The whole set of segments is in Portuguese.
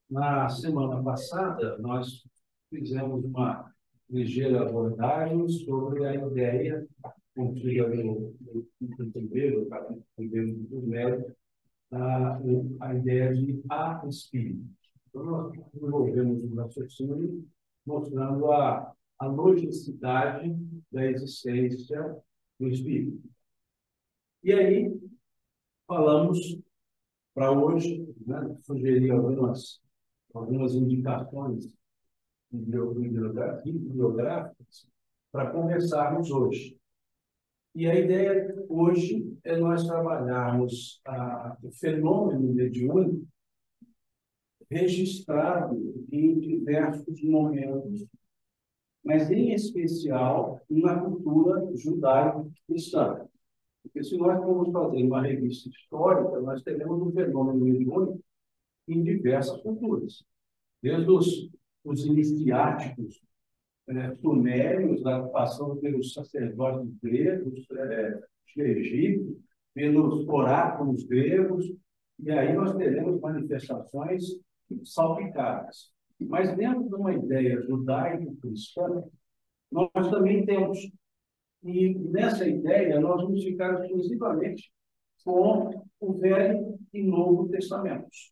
Na semana passada, nós fizemos uma ligeira abordagem sobre a ideia contida no primeiro, capítulo primeiro do Médio, a ideia de a-espírito. Então, nós desenvolvemos um raciocínio mostrando a logicidade da existência do espírito. E aí, falamos para hoje, né, sugerir algumas indicações bibliográficas para conversarmos hoje. E a ideia hoje é nós trabalharmos o fenômeno mediúnico registrado em diversos momentos, mas em especial na cultura judaico-cristã. Porque se nós formos fazer uma revista histórica, nós teremos um fenômeno mediúnico em diversas culturas, desde os iniciáticos sumérios, passando pelos sacerdotes gregos de Egito, pelos oráculos gregos, e aí nós teremos manifestações salpicadas. Mas dentro de uma ideia judaico-cristã, nós também temos, e nessa ideia nós vamos ficar exclusivamente com o Velho e Novo Testamentos,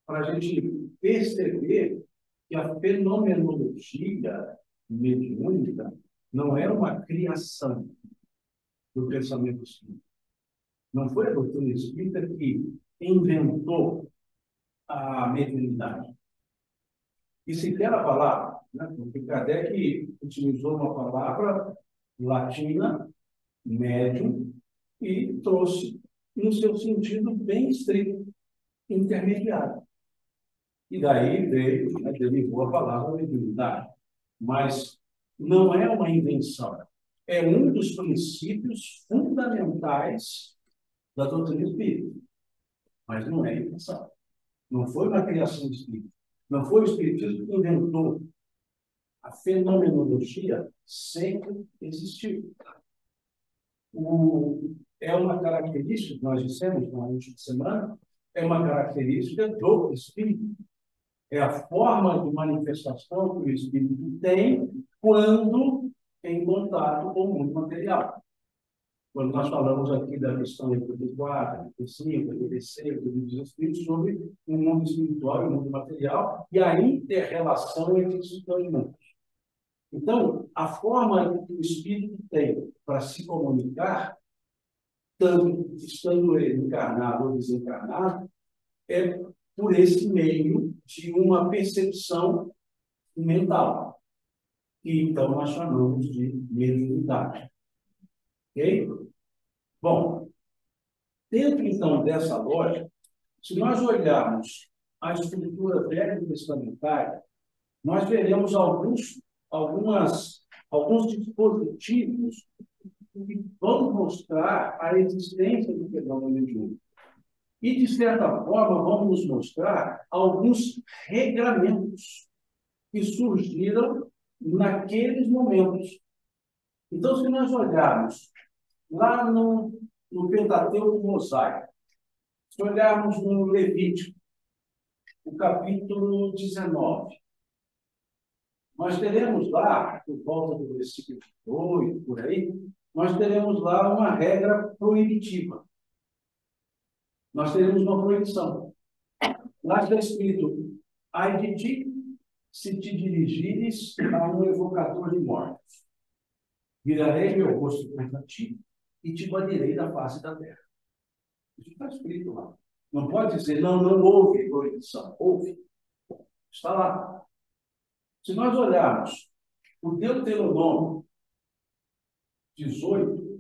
para a gente perceber que a fenomenologia mediúnica não é uma criação do pensamento espírita. Não foi a doutrina espírita que inventou a mediunidade. E sequer a palavra, né? Porque Kardec utilizou uma palavra latina, médium, e trouxe no seu sentido bem estrito, intermediário. E daí veio, derivou a palavra mediunidade. Mas não é uma invenção. É um dos princípios fundamentais da doutrina espírita. Mas não é invenção. Não foi uma criação espírita. Não foi o espiritismo que inventou. A fenomenologia sempre existiu. É uma característica, nós dissemos na última semana, é uma característica do espírito. É a forma de manifestação que o espírito tem quando em contato com o mundo material. Quando nós falamos aqui da questão entre 4, 5, 6, dos espíritos, sobre o mundo espiritual e o mundo material e a inter-relação entre esses dois mundos. Então, a forma que o espírito tem para se comunicar, tanto estando ele encarnado ou desencarnado, é por esse meio de uma percepção mental, que então nós chamamos de mediunidade. Ok? Bom, dentro então dessa lógica, se nós olharmos a estrutura velho-testamentária, nós veremos alguns dispositivos que vão mostrar a existência do fenômeno mediúnico. E, de certa forma, vão nos mostrar alguns regramentos que surgiram naqueles momentos. Então, se nós olharmos lá no Pentateuco Mosaico, se olharmos no Levítico, o capítulo 19, nós teremos lá, por volta do versículo 8, por aí, nós teremos lá uma regra proibitiva. Nós teremos uma proibição. Lá está escrito: ai de ti, se te dirigires a um evocador de mortos. Virarei meu rosto contra ti e te banirei da face da terra. Isso está escrito lá. Não pode dizer, não houve proibição. Houve. Está lá. Se nós olharmos o Deuteronômio 18,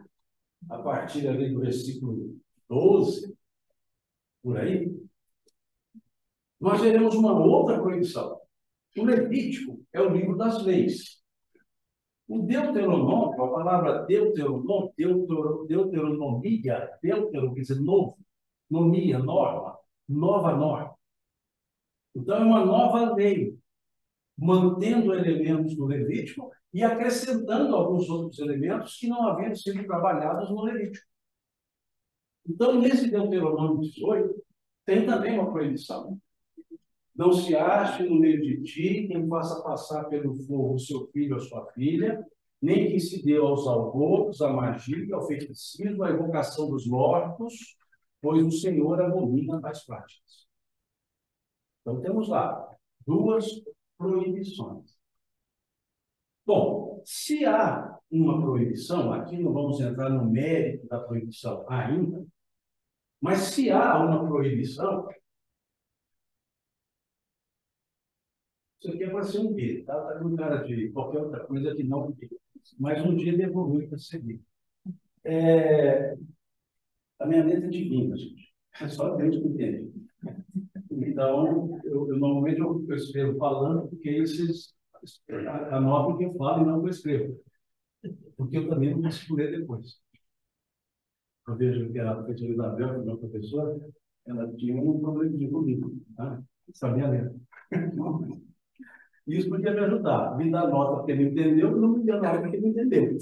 a partir ali do versículo 12, por aí, nós teremos uma outra proibição. O Levítico é o livro das leis. O Deuteronômio, a palavra deuteronomia, deutero quer dizer novo, nomia, norma, nova norma. Então, é uma nova lei, mantendo elementos do Levítico e acrescentando alguns outros elementos que não haviam sido trabalhados no Levítico. Então, nesse Deuteronômio 18, tem também uma proibição. Não se ache no meio de ti quem faça passar pelo fogo o seu filho ou sua filha, nem que se dê aos algozes, à magia, ao feiticismo, à invocação dos mortos, pois o Senhor abomina tais práticas. Então, temos lá duas proibições. Bom, se há uma proibição, aqui não vamos entrar no mérito da proibição ainda, mas se há uma proibição, isso aqui é para ser um B, tá? Está com cara de qualquer outra coisa que não B. Mas um dia ele evolui para ser B. A minha letra é divina, gente. É só Deus que entende. Então, eu normalmente eu escrevo falando, porque aí vocês anotam o que eu falo e não o que eu escrevo. Porque eu também não consigo ler depois. Eu vejo que a professora Isabel, que é minha professora, ela tinha um problema comigo. Tá? Sabia ler. Isso podia me ajudar. Me dar nota porque ele entendeu, não me deu nota porque ele entendeu.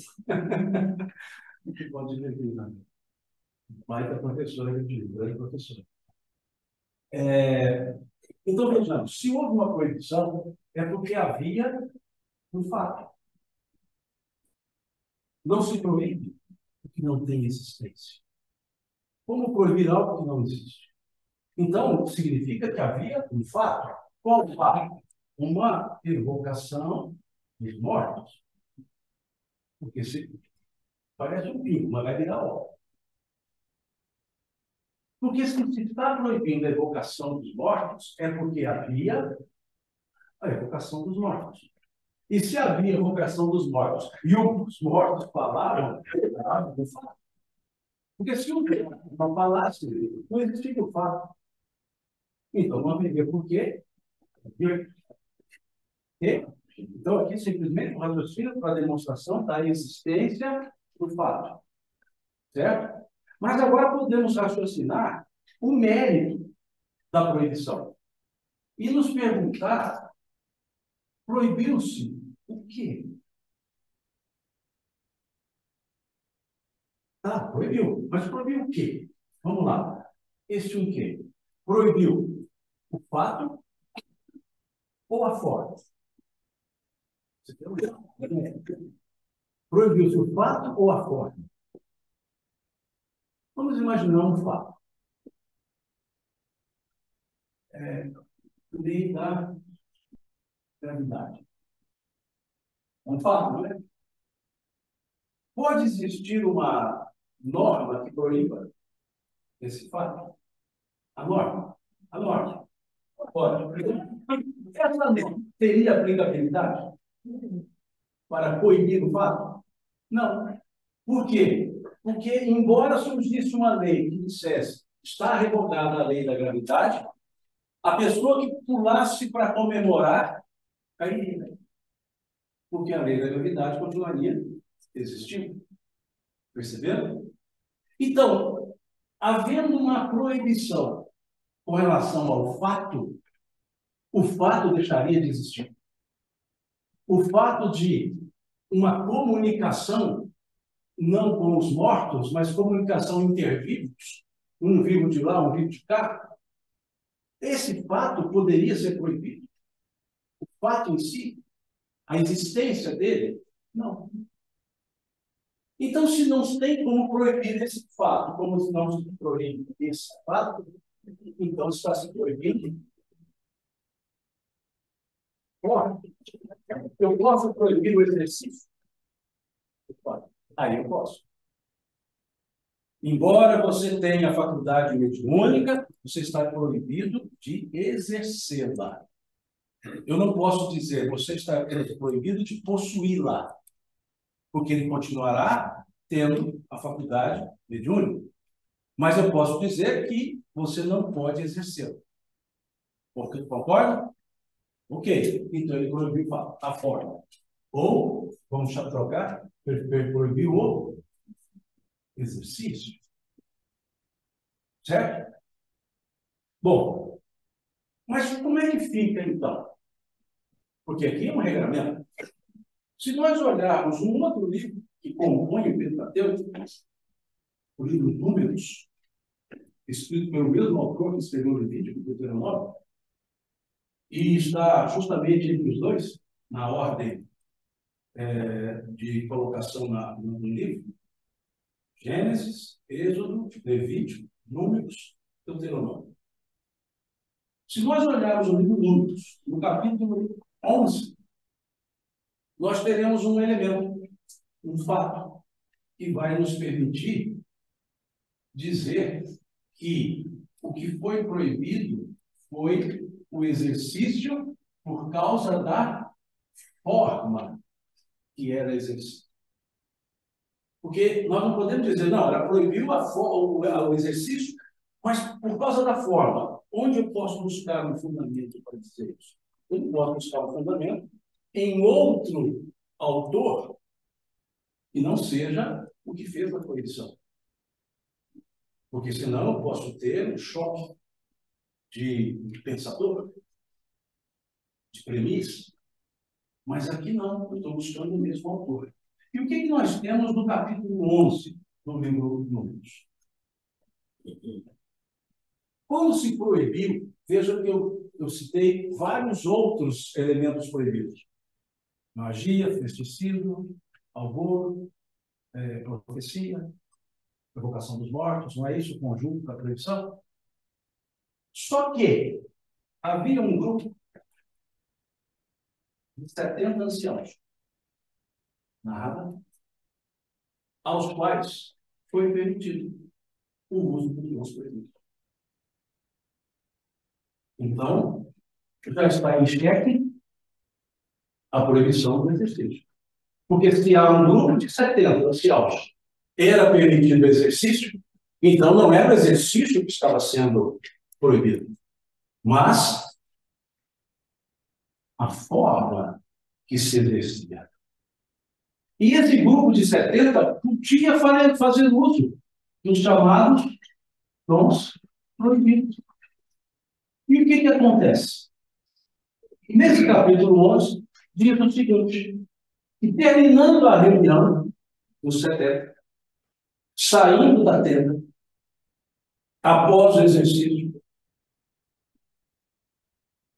Que pode ver, né? Baita professora, eu digo, grande professora. Então, vejamos, se houve uma proibição, é porque havia um fato. Não se proíbe o que não tem existência. Como proibir algo que não existe? Então, significa que havia um fato. Qual fato? Uma evocação dos mortos. Porque se parece um pingo, mas vai virar obra. Porque se está proibindo a evocação dos mortos, é porque havia a evocação dos mortos. E se havia evocação dos mortos e os mortos falaram, não fato. Porque se o não falasse, não existiria o fato. Então, vamos entender por quê. Então, aqui simplesmente o raciocínio para a demonstração da existência do fato. Certo? Mas agora podemos raciocinar o mérito da proibição. E nos perguntar, proibiu-se o quê? Ah, proibiu. Mas proibiu o quê? Vamos lá. Este o quê? Proibiu o fato ou a forma? Proibiu-se o fato ou a forma? Vamos imaginar um fato. Lei da gravidade. É um fato, não é? Pode existir uma norma que proíba esse fato? A norma. A norma. Pode. Essa norma teria aplicabilidade para coibir o fato? Não. Por quê? Porque, embora surgisse uma lei que dissesse está revogada a lei da gravidade, a pessoa que pulasse para comemorar cairia. Porque a lei da gravidade continuaria existindo. Perceberam? Então, havendo uma proibição com relação ao fato, o fato deixaria de existir. O fato de uma comunicação, não com os mortos, mas comunicação intervivos, um vivo de lá, um vivo de cá, esse fato poderia ser proibido. O fato em si, a existência dele, não. Então, se não tem como proibir esse fato, como se não se proíbe esse fato, então está se proibindo. Eu posso proibir o exercício? Aí eu posso. Embora você tenha a faculdade mediúnica, você está proibido de exercê-la. Eu não posso dizer, você está proibido de possuí-la, porque ele continuará tendo a faculdade mediúnica. Mas eu posso dizer que você não pode exercê-la. Concorda? Ok. Então ele proibiu a forma. Ou, vamos trocar, ele proibiu o exercício. Certo? Bom, mas como é que fica então? Porque aqui é um regramento. Se nós olharmos um outro livro que compõe o Pentateuco, o livro Números, escrito pelo mesmo autor que escreveu o Levítico, Deuteronômio, E está justamente entre os dois, na ordem de colocação no livro: Gênesis, Êxodo, Levítico, Números, Deuteronômio. Se nós olharmos o livro Números, no capítulo 11, nós teremos um elemento, um fato, que vai nos permitir dizer que o que foi proibido foi o exercício por causa da forma que era exercido. Porque nós não podemos dizer, não, ela proibiu o exercício, mas por causa da forma. Onde eu posso buscar um fundamento para dizer isso? Eu não posso buscar um fundamento em outro autor que não seja o que fez a proibição. Porque senão eu posso ter um choque de pensador, de premissa. Mas aqui não, eu estou buscando o mesmo autor. E o que nós temos no capítulo 11 do livro Números? Quando se proibiu, veja que eu citei vários outros elementos proibidos: magia, festicismo, alvoro, profecia, evocação dos mortos, não é isso o conjunto da proibição? Só que havia um grupo de 70 anciãos, nada, aos quais foi permitido o uso dos dons proibidos. Então, já está em xeque a proibição do exercício. Porque se há um grupo de 70 anciãos era permitido o exercício, então não era o exercício que estava sendo proibido, mas a forma que se exercia. E esse grupo de 70 podia fazer uso dos chamados dons proibidos. E o que acontece? Nesse capítulo 11, diz o seguinte: e terminando a reunião dos 70, saindo da tenda, após o exercício,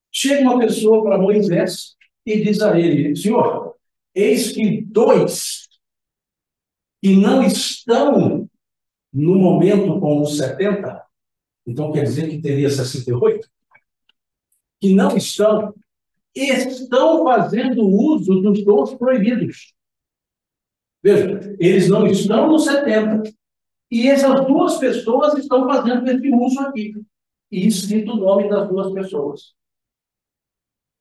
chega uma pessoa para Moisés e diz a ele: Senhor, eis que dois que não estão no momento com os 70, então quer dizer que teria 68, que não estão fazendo uso dos dons proibidos. Veja, eles não estão nos 70, e essas duas pessoas estão fazendo esse uso aqui. E cito o nome das duas pessoas: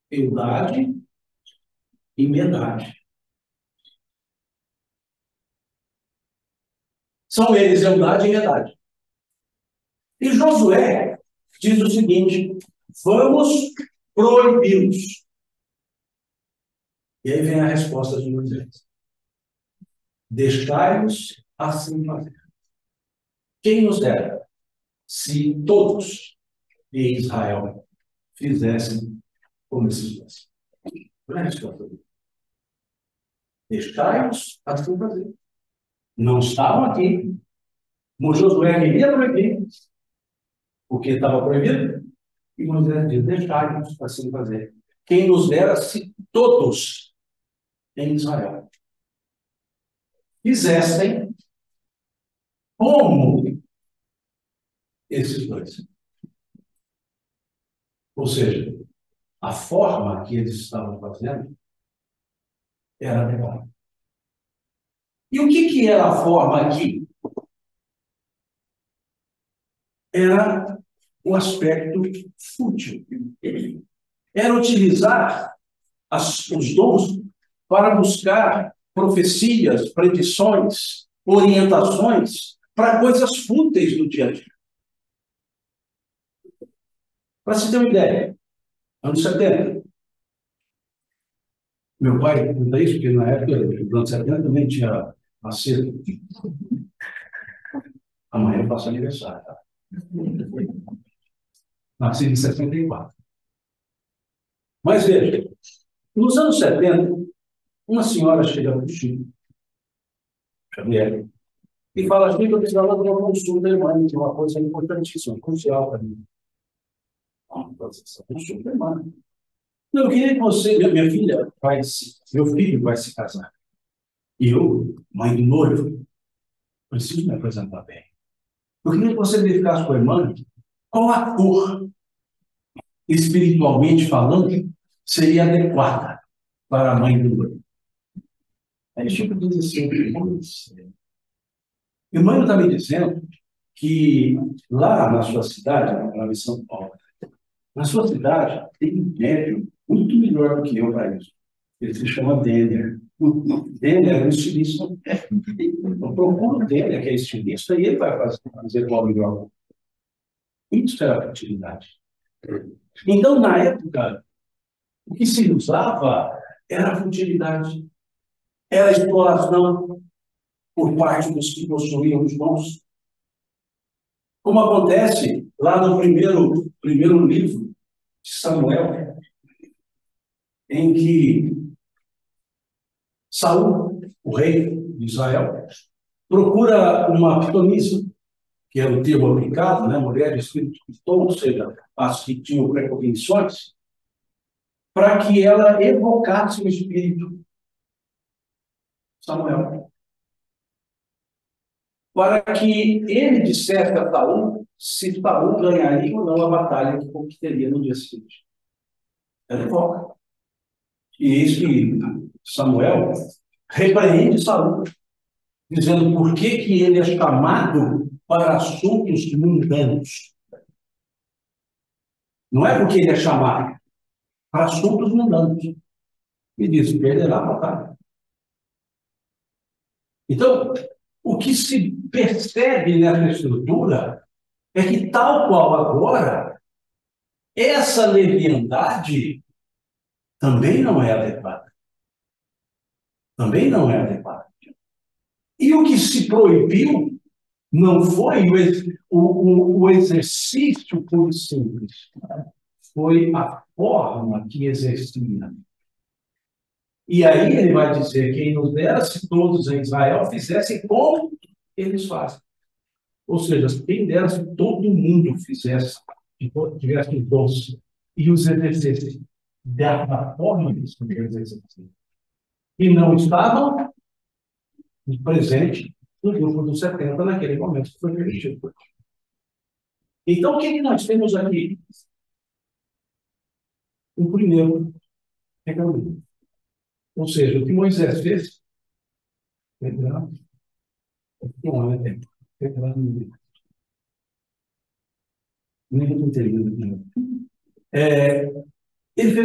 Eldade e Medade. São eles, Eldade e Medade. E Josué diz o seguinte: vamos proibi-los. E aí vem a resposta de Moisés: deixai-os assim fazer. Quem nos dera se todos em Israel fizessem como esses dois? Olha a resposta dele: deixai-os assim fazer. Não estavam aqui. Josué queria proibir, porque estava proibido, e Moisés diz: deixai-os assim fazer. Quem nos dera se todos em Israel fizessem como esses dois. Ou seja, a forma que eles estavam fazendo era legal. E o que era a forma aqui? Era o aspecto fútil. Era utilizar os dons para buscar profecias, predições, orientações para coisas fúteis do dia a dia. Para se ter uma ideia, anos 70, meu pai conta isso, porque na época, nos anos 70, também tinha nascido. Amanhã eu faço aniversário, tá? Nasci em 64. Mas veja, nos anos 70, uma senhora chega para o Chico Xavier e fala assim: eu precisava de uma consulta, irmã, de uma coisa importantíssima, crucial para mim. Uma consulta, irmã. Eu queria que você, minha filha, meu filho vai se casar. E eu, mãe do noivo, preciso me apresentar bem. Eu queria que você verificasse com a irmã qual a cor, espiritualmente falando, seria adequada para a mãe do noivo. Aí Chico diz assim, irmã está me dizendo que lá na sua cidade, lá em São Paulo, na sua cidade tem um médium muito melhor do que eu para isso. Ele se chama Denner. Denner é um estilista. Eu procuro o Denner, que é estilista, e ele vai fazer igual melhor. Isso é a fertilidade. Então, na época, o que se usava era a futilidade, era a exploração por parte dos que possuíam os dons. Como acontece lá no primeiro livro de Samuel, em que Saul, o rei de Israel, procura uma pitonisa, que é o termo aplicado, né? Mulher de espírito piton, ou seja, as que tinham precognições, para que ela evocasse o espírito Samuel. Para que ele dissesse a Saul se Saul ganharia ou não a batalha que teria no dia seguinte. Ela evoca. E eis que Samuel repreende Saul, dizendo por que ele é chamado para assuntos mundanos. Não é porque ele é chamado, para assuntos mundanos. E diz, perderá a batalha. Então, o que se percebe nessa estrutura é que, tal qual agora, essa leviandade também não é adequada. Também não é adequada. E o que se proibiu não foi o exercício puro e simples, foi a forma que exercia. E aí ele vai dizer: quem nos dera se todos em Israel fizessem como eles fazem. Ou seja, quem dera se todo mundo fizesse, tivesse os dons e os exercesse da forma que eles exerciam. E não estavam presentes no grupo dos 70 naquele momento que foi permitido. Então, o que nós temos aqui? O primeiro reclamamento. Ou seja, o que Moisés fez, ele fez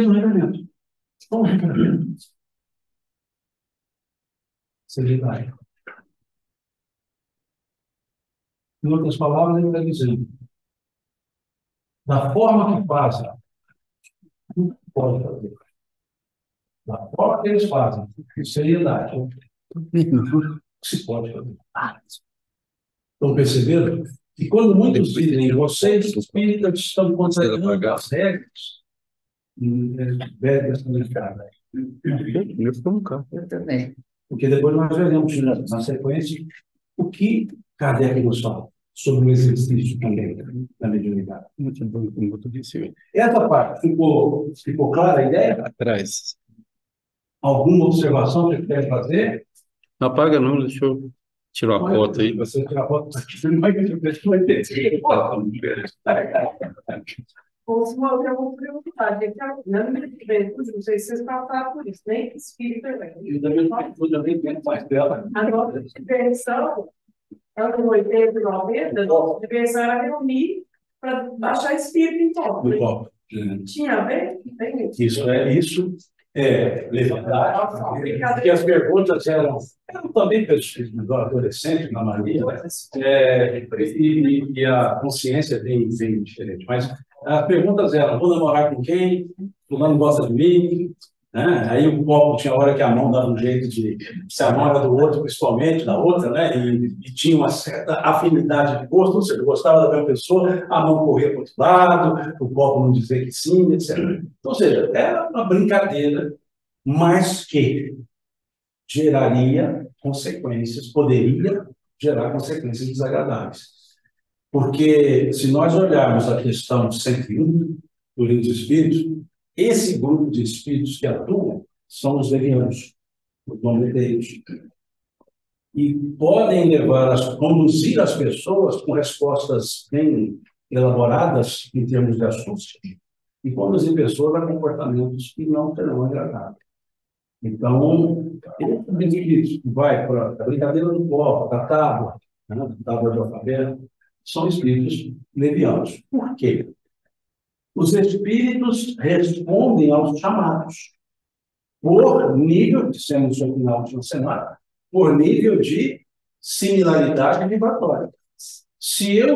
um regulamento. Um regulamento. Seriedade. Em outras palavras, ele está dizendo: da forma que fazem, não pode fazer. Da forma que eles fazem, com seriedade, se pode fazer. Estão percebendo? E quando muitos dizem, vocês, espíritas, estão considerando as regras, velhas mercadas. Eu também. Porque depois nós veremos na sequência o que Kardec nos fala sobre o exercício também da mediunidade. Essa parte ficou clara a ideia? Atrás. Alguma observação que você quer fazer? Não apaga não, deixa eu tirar a foto aí. Você tirar a foto, não vai ter. Uma outra curiosidade, é que na minha juventude, não sei se vocês passaram por isso, nem espírita, Eu também tenho mais dela. a nossa diversão, anos 80 e 90, a nossa diversão era reunir para baixar espírito em copo. Tinha a ver? Isso é leviandade, porque as perguntas eram também pessoas adolescentes, na maioria, e a consciência é bem diferente. Mas as perguntas eram: vou namorar com quem? Fulano gosta de mim? Né? Aí o copo tinha hora que a mão dava um jeito de se a mão era do outro, principalmente da outra, né? E tinha uma certa afinidade de gosto, ou seja, gostava da mesma pessoa, a mão corria para o outro lado, o copo não dizia que sim, etc. Ou seja, era uma brincadeira, mas que geraria consequências, poderia gerar consequências desagradáveis. Porque se nós olharmos a questão 101 do Livro dos Espíritos, esse grupo de espíritos que atuam são os levianos, os domiteiros, e podem conduzir as pessoas com respostas bem elaboradas em termos de assuntos e conduzir pessoas a comportamentos que não terão agradado. Então, esse espírito que vai para a brincadeira do copo, da tábua, né, da tábua de alfabeto, são espíritos levianos. Por quê? Os espíritos respondem aos chamados por nível, dissemos isso aqui na última semana, por nível de similaridade vibratória. Se o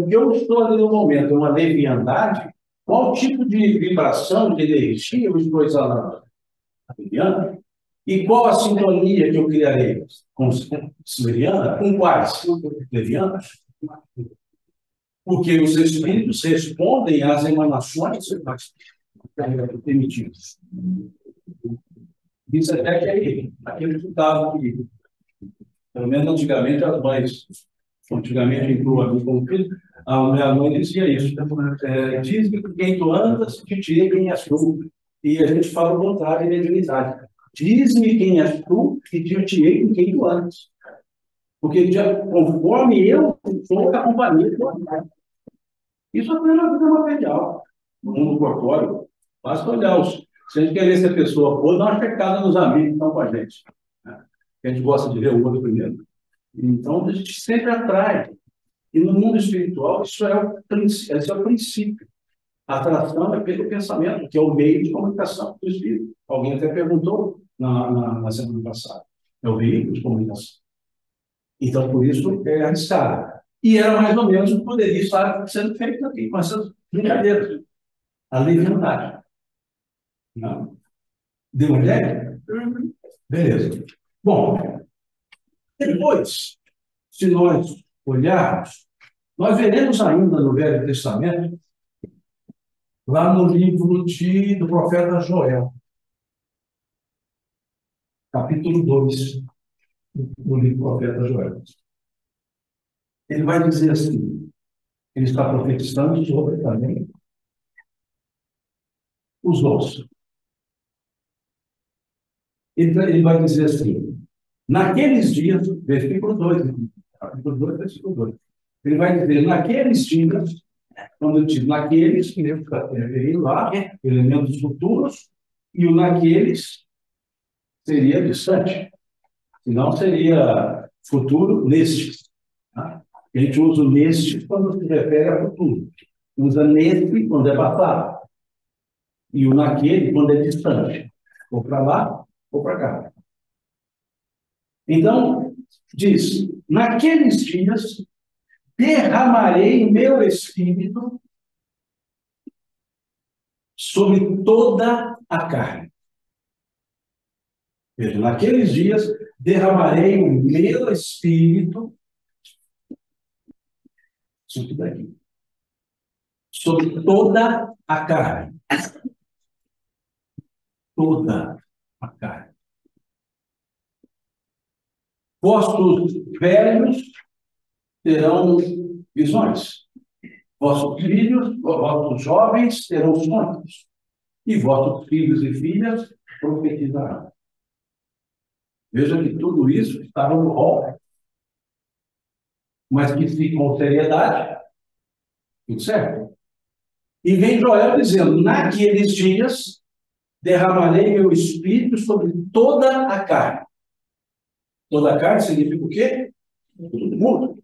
que eu estou ali no momento é uma leviandade, qual tipo de vibração, de energia eu estou exalando? Leviana? E qual a sintonia que eu criarei? Com leviana? Com quais? Levianas? Porque os espíritos respondem às emanações permitidas. Isso até que aquele resultado que, pelo menos antigamente, as mães, antigamente inclua a como filho, a minha mãe dizia isso. Diz-me quem tu andas, te direi quem és tu. E a gente fala o contrário em mediunidade. Diz-me quem és tu e te direi com quem tu andas. Porque conforme eu sou a companhia do outro. Isso até na vida material, no mundo corpóreo. Basta olhar se a gente quer ver se a pessoa boa, dá uma checada nos amigos que estão com a gente. Né? A gente gosta de ver o outro primeiro. Então, a gente sempre atrai. E no mundo espiritual, isso é o princípio. A atração é pelo pensamento, que é o meio de comunicação do espírito. Alguém até perguntou na semana passada. É o veículo de comunicação. Então, por isso, é arriscado. E era mais ou menos o que poderia estar sendo feito aqui, com essas brincadeiras. A leviandade. Não? Deu uma ideia? Beleza. Bom, depois, se nós olharmos, nós veremos ainda no Velho Testamento, lá no livro do profeta Joel, capítulo 2, no livro do profeta Joel. Ele vai dizer assim, ele está profetizando sobre também os dons. Ele vai dizer assim, naqueles dias, versículo 2, capítulo 2, versículo 2, ele vai dizer, naqueles dias, quando eu digo naqueles, que eu estou referindo lá, elementos futuros, e o naqueles seria distante, senão seria futuro nestes. Tá? A gente usa o neste quando se refere a futuro, usa neste quando é passado, e o naquele quando é distante, ou para lá ou para cá. Então, diz, naqueles dias derramarei meu espírito sobre toda a carne. Veja, naqueles dias derramarei o meu espírito sobre tudo aqui, sobre toda a carne. Toda a carne. Vossos velhos terão visões. Vossos filhos, vossos jovens terão sonhos. E vossos filhos e filhas profetizarão. Veja que tudo isso estava no rol. Mas que se com seriedade, tudo certo? E vem Joel dizendo, naqueles dias derramarei meu espírito sobre toda a carne. Toda a carne significa o quê? Todo mundo.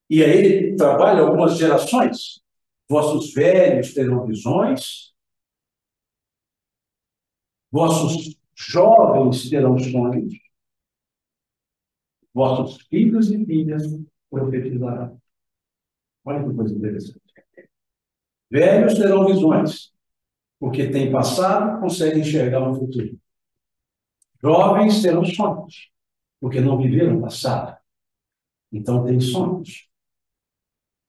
E aí ele trabalha algumas gerações. Vossos velhos terão visões, vossos jovens terão sonhos, vossos filhos e filhas profetizarão. Olha que coisa interessante. Velhos terão visões, porque têm passado, conseguem enxergar um futuro. Jovens terão sonhos, porque não viveram passado, então têm sonhos.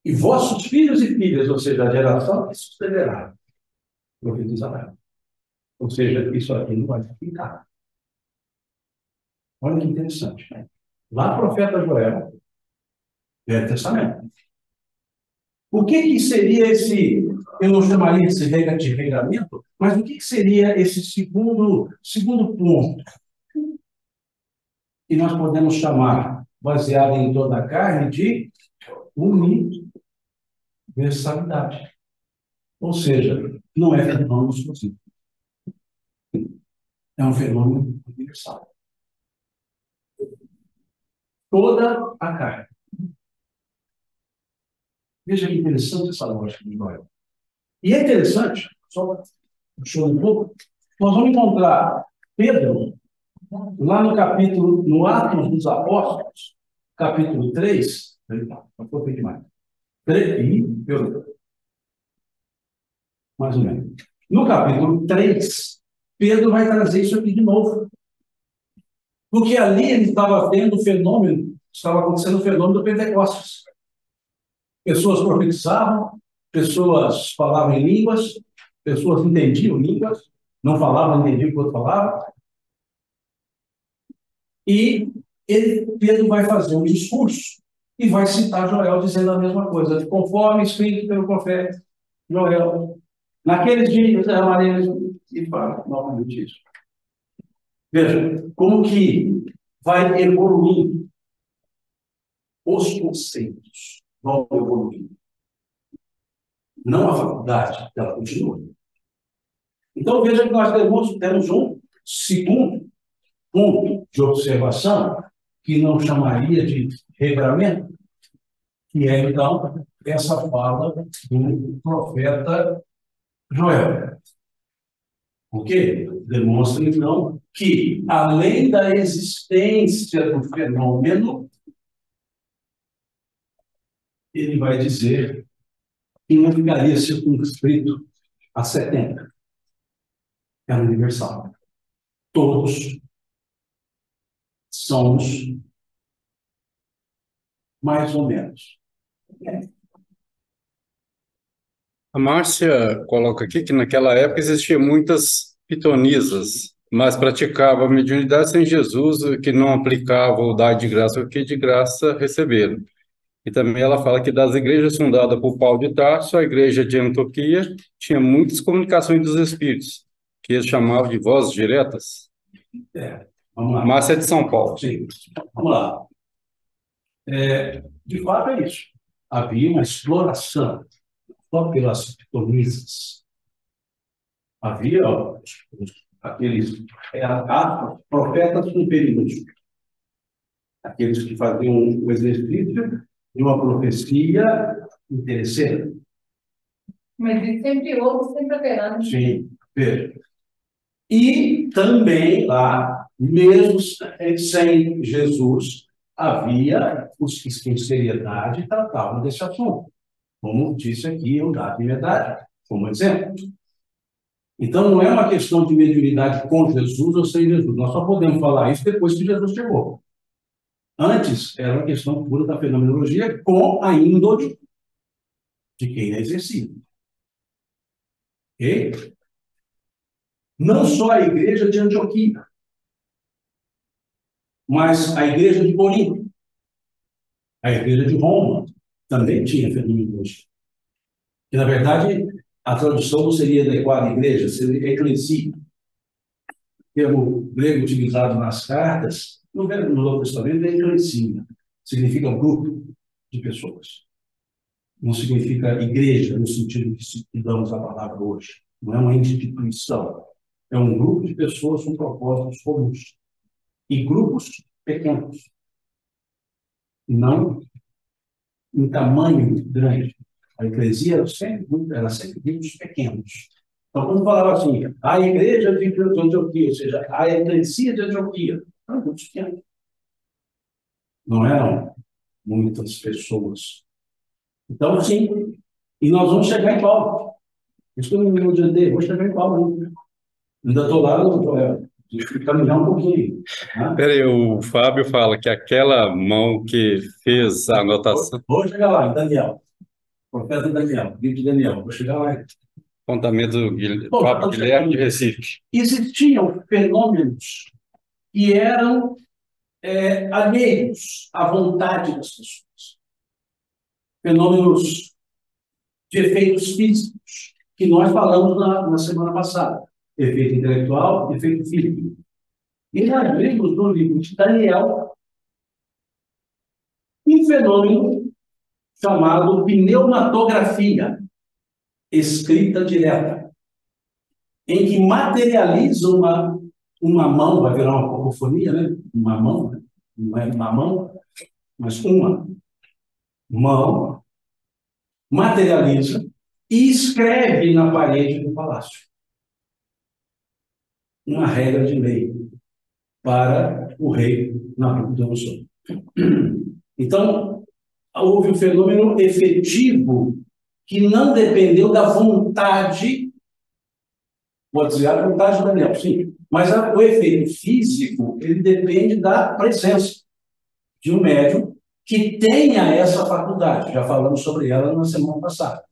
E vossos filhos e filhas, ou seja, a geração que sucederá, profetizará. Ou seja, isso aqui não vai ficar. Olha que interessante. Né? Lá, profeta Joel, Velho Testamento. O que seria esse, eu não chamaria de regramento, mas o que seria esse segundo ponto? Que nós podemos chamar, baseado em toda a carne, de universalidade. Ou seja, não é fenômeno exclusivo. É um fenômeno universal. Toda a carne. Veja que interessante essa lógica de Noel. E é interessante, só puxando um pouco, nós vamos encontrar Pedro, lá no capítulo, no Atos dos Apóstolos, capítulo 3, não foi demais. 3, mais ou menos. No capítulo 3, Pedro vai trazer isso aqui de novo. Porque ali ele estava vendo o fenômeno, estava acontecendo o fenômeno do Pentecostes. Pessoas profetizavam, pessoas falavam em línguas, pessoas entendiam línguas, não falavam, entendiam o que o outro falava. E Pedro vai fazer um discurso e vai citar Joel dizendo a mesma coisa, conforme escrito pelo profeta Joel. Naqueles dias derramarei e fala novamente isso. Veja, como que vai evoluindo os conceitos, vão evoluindo. Não a faculdade, ela continua. Então, veja que nós temos um segundo ponto de observação, que não chamaria de regramento, que é, então, essa fala do profeta Joel. Ok? Demonstra, então, que, além da existência do fenômeno, ele vai dizer que não ficaria circunscrito a 70. É universal. Todos somos mais ou menos. A Márcia coloca aqui que naquela época existiam muitas pitonisas, mas praticavam a mediunidade sem Jesus, que não aplicavam o dar de graça o que de graça receberam. E também ela fala que das igrejas fundadas por Paulo de Tarso, a igreja de Antioquia tinha muitas comunicações dos espíritos, que eles chamavam de vozes diretas. Vamos lá. Márcia é de São Paulo. Sim. Vamos lá. De fato é isso. Havia uma exploração, só pelas pitonisas. Havia aqueles profetas com períodos, aqueles que faziam o exercício de uma profecia interessante. Mas isso sempre houve, sempre haverá. Sim, veja. E também lá, mesmo sem Jesus, havia os que com seriedade tratavam desse assunto. Como disse aqui o Dado e Medade, como exemplo. Então, não é uma questão de mediunidade com Jesus ou sem Jesus. Nós só podemos falar isso depois que Jesus chegou. Antes, era uma questão pura da fenomenologia com a índole de quem a exercia. Ok? Não só a igreja de Antioquia, mas a igreja de Corinto, a igreja de Roma, também tinha fenomenologia. Que, na verdade, a tradução não seria adequada à igreja, seria eclesia. O termo grego utilizado nas cartas, no Novo Testamento, é eclesia. Significa grupo de pessoas. Não significa igreja, no sentido que damos a palavra hoje. Não é uma instituição. É um grupo de pessoas com propósitos comuns. E grupos pequenos. Não em tamanho grande. A eclesia era sempre grupos pequenos. Então, quando falava assim, a igreja de Antioquia, ou seja, a eclesia de Antioquia, eram grupos pequenos. Não eram muitas pessoas. Então, sim, e nós vamos chegar em Paulo. Isso que eu não adiantei, vou chegar em Paulo. Ainda estou lá, deixa eu caminhar um pouquinho. Né? Peraí, o Fábio fala que aquela mão que fez a anotação... Vou chegar lá, Daniel. Profeta Daniel, livro de Daniel, vou chegar lá. Apontamento do Fábio Guilherme de Recife. Existiam fenômenos que eram alheios à vontade das pessoas. Fenômenos de efeitos físicos, que nós falamos na semana passada. Efeito intelectual, efeito físico. E nós vimos no livro de Daniel um fenômeno chamado pneumatografia, escrita direta, em que materializa uma mão, vai virar uma cacofonia, né? Uma mão, né? Não é uma mão, mas uma mão materializa e escreve na parede do palácio uma regra de lei para o rei Nabucodonosor. Então, houve um fenômeno efetivo que não dependeu da vontade, pode dizer, a vontade de Daniel, sim, mas o efeito físico, ele depende da presença de um médium que tenha essa faculdade. Já falamos sobre ela na semana passada.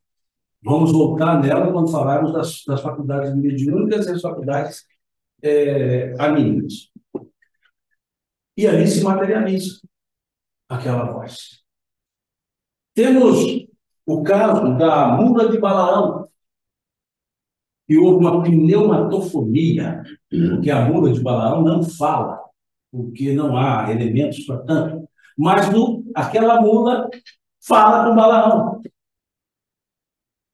Vamos voltar nela quando falarmos das faculdades mediúnicas e as faculdades anímicas. E ali se materializa aquela voz. Temos o caso da mula de Balaão, e houve uma pneumatofonia, porque a mula de Balaão não fala, porque não há elementos para tanto, mas aquela mula fala com Balaão.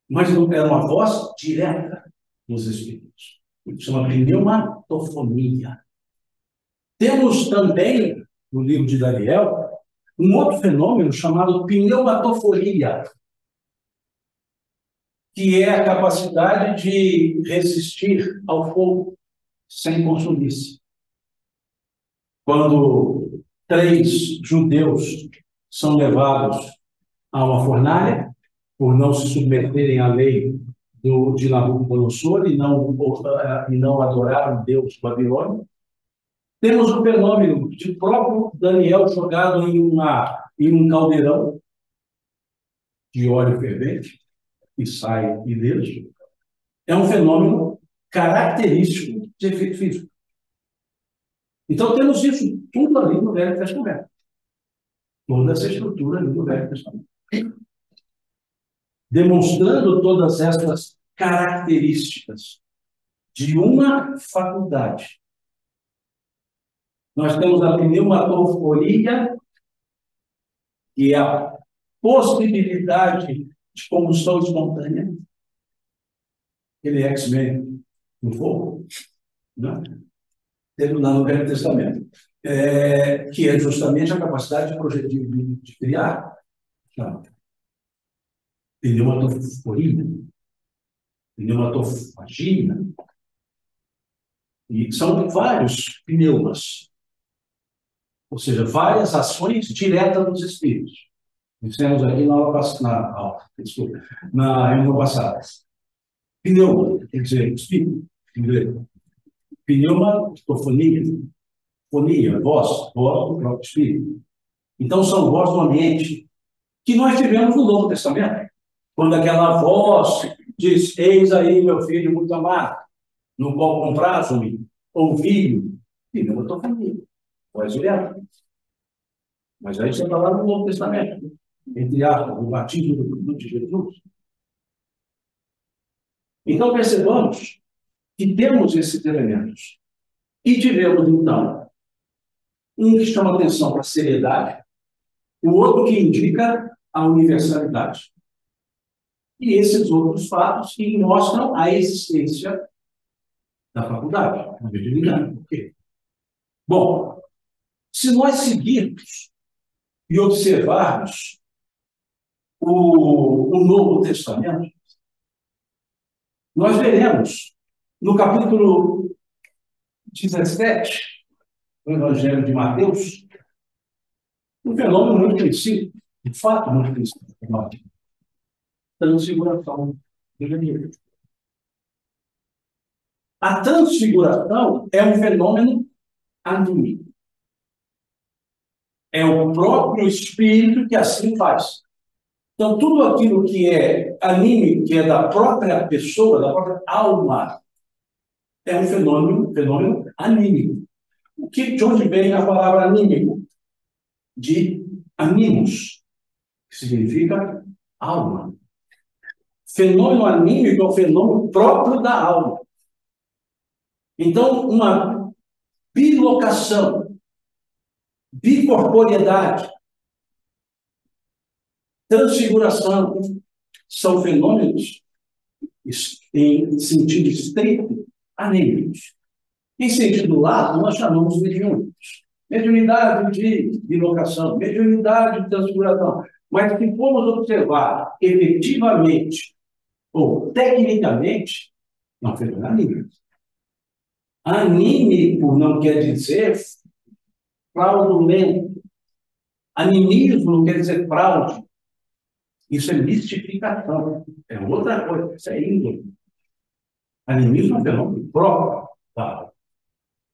Mas não era uma voz direta dos espíritos. Isso chama pneumatofonia. Temos também, no livro de Daniel, um outro fenômeno chamado pneumatoforia, que é a capacidade de resistir ao fogo sem consumir-se. Quando 3 judeus são levados a uma fornalha, por não se submeterem à lei de Nabucodonosor e não adorar o Deus babilônico, temos o fenômeno de próprio Daniel jogado em um caldeirão de óleo fervente, e sai ileso. É um fenômeno característico de efeito físico. Então, temos isso tudo ali no Velho Testamento. Toda essa estrutura ali no Velho Testamento. Demonstrando todas essas características de uma faculdade. Nós temos a pneumatoforia, que é a possibilidade de combustão espontânea, aquele X-Men no fogo, né? Temos lá no Velho Testamento, que é justamente a capacidade de criar. Pneumatoforia, pneumatofagia, e são vários pneumas, ou seja, várias ações diretas dos espíritos. Dissemos aqui na reunião passada. Pneuma, quer dizer, espírito, pneumatofonia, fonia, voz do próprio espírito. Então, são vozes do ambiente que nós tivemos no Novo Testamento. Quando aquela voz diz: eis aí meu filho muito amado, no qual comprazo-me, ouvi-o, pneumatofonia, voz direta. Mas aí você está lá no Novo Testamento, entre aspas, o batismo de Jesus. Então, percebamos que temos esses elementos. E tivemos, então, um que chama atenção para a seriedade, o outro que indica a universalidade. E esses outros fatos que mostram a existência da faculdade, da mediunidade. Por quê? Bom, se nós seguirmos e observarmos o Novo Testamento, nós veremos no capítulo 17 do Evangelho de Mateus um fenômeno muito conhecido, um fato muito conhecido, transfiguração do Jesus. A transfiguração é um fenômeno anímico. É o próprio espírito que assim faz. Então, tudo aquilo que é anímico, que é da própria pessoa, da própria alma, é um fenômeno anímico. De onde vem a palavra anímico? De animus, que significa alma. Fenômeno anímico é um fenômeno próprio da alma. Então, uma bilocação, bicorporeidade, transfiguração, são fenômenos, em sentido estrito, anímicos. Em sentido lato, nós chamamos mediúnicos. Mediunidade de bilocação, mediunidade de transfiguração. Mas se formos observar efetivamente ou tecnicamente, não é um fenômeno anímico. Anímico não quer dizer fraudulento. Animismo não quer dizer fraude. Isso é mistificação. É outra coisa. Isso é índole. Animismo é um fenômeno próprio. Tá?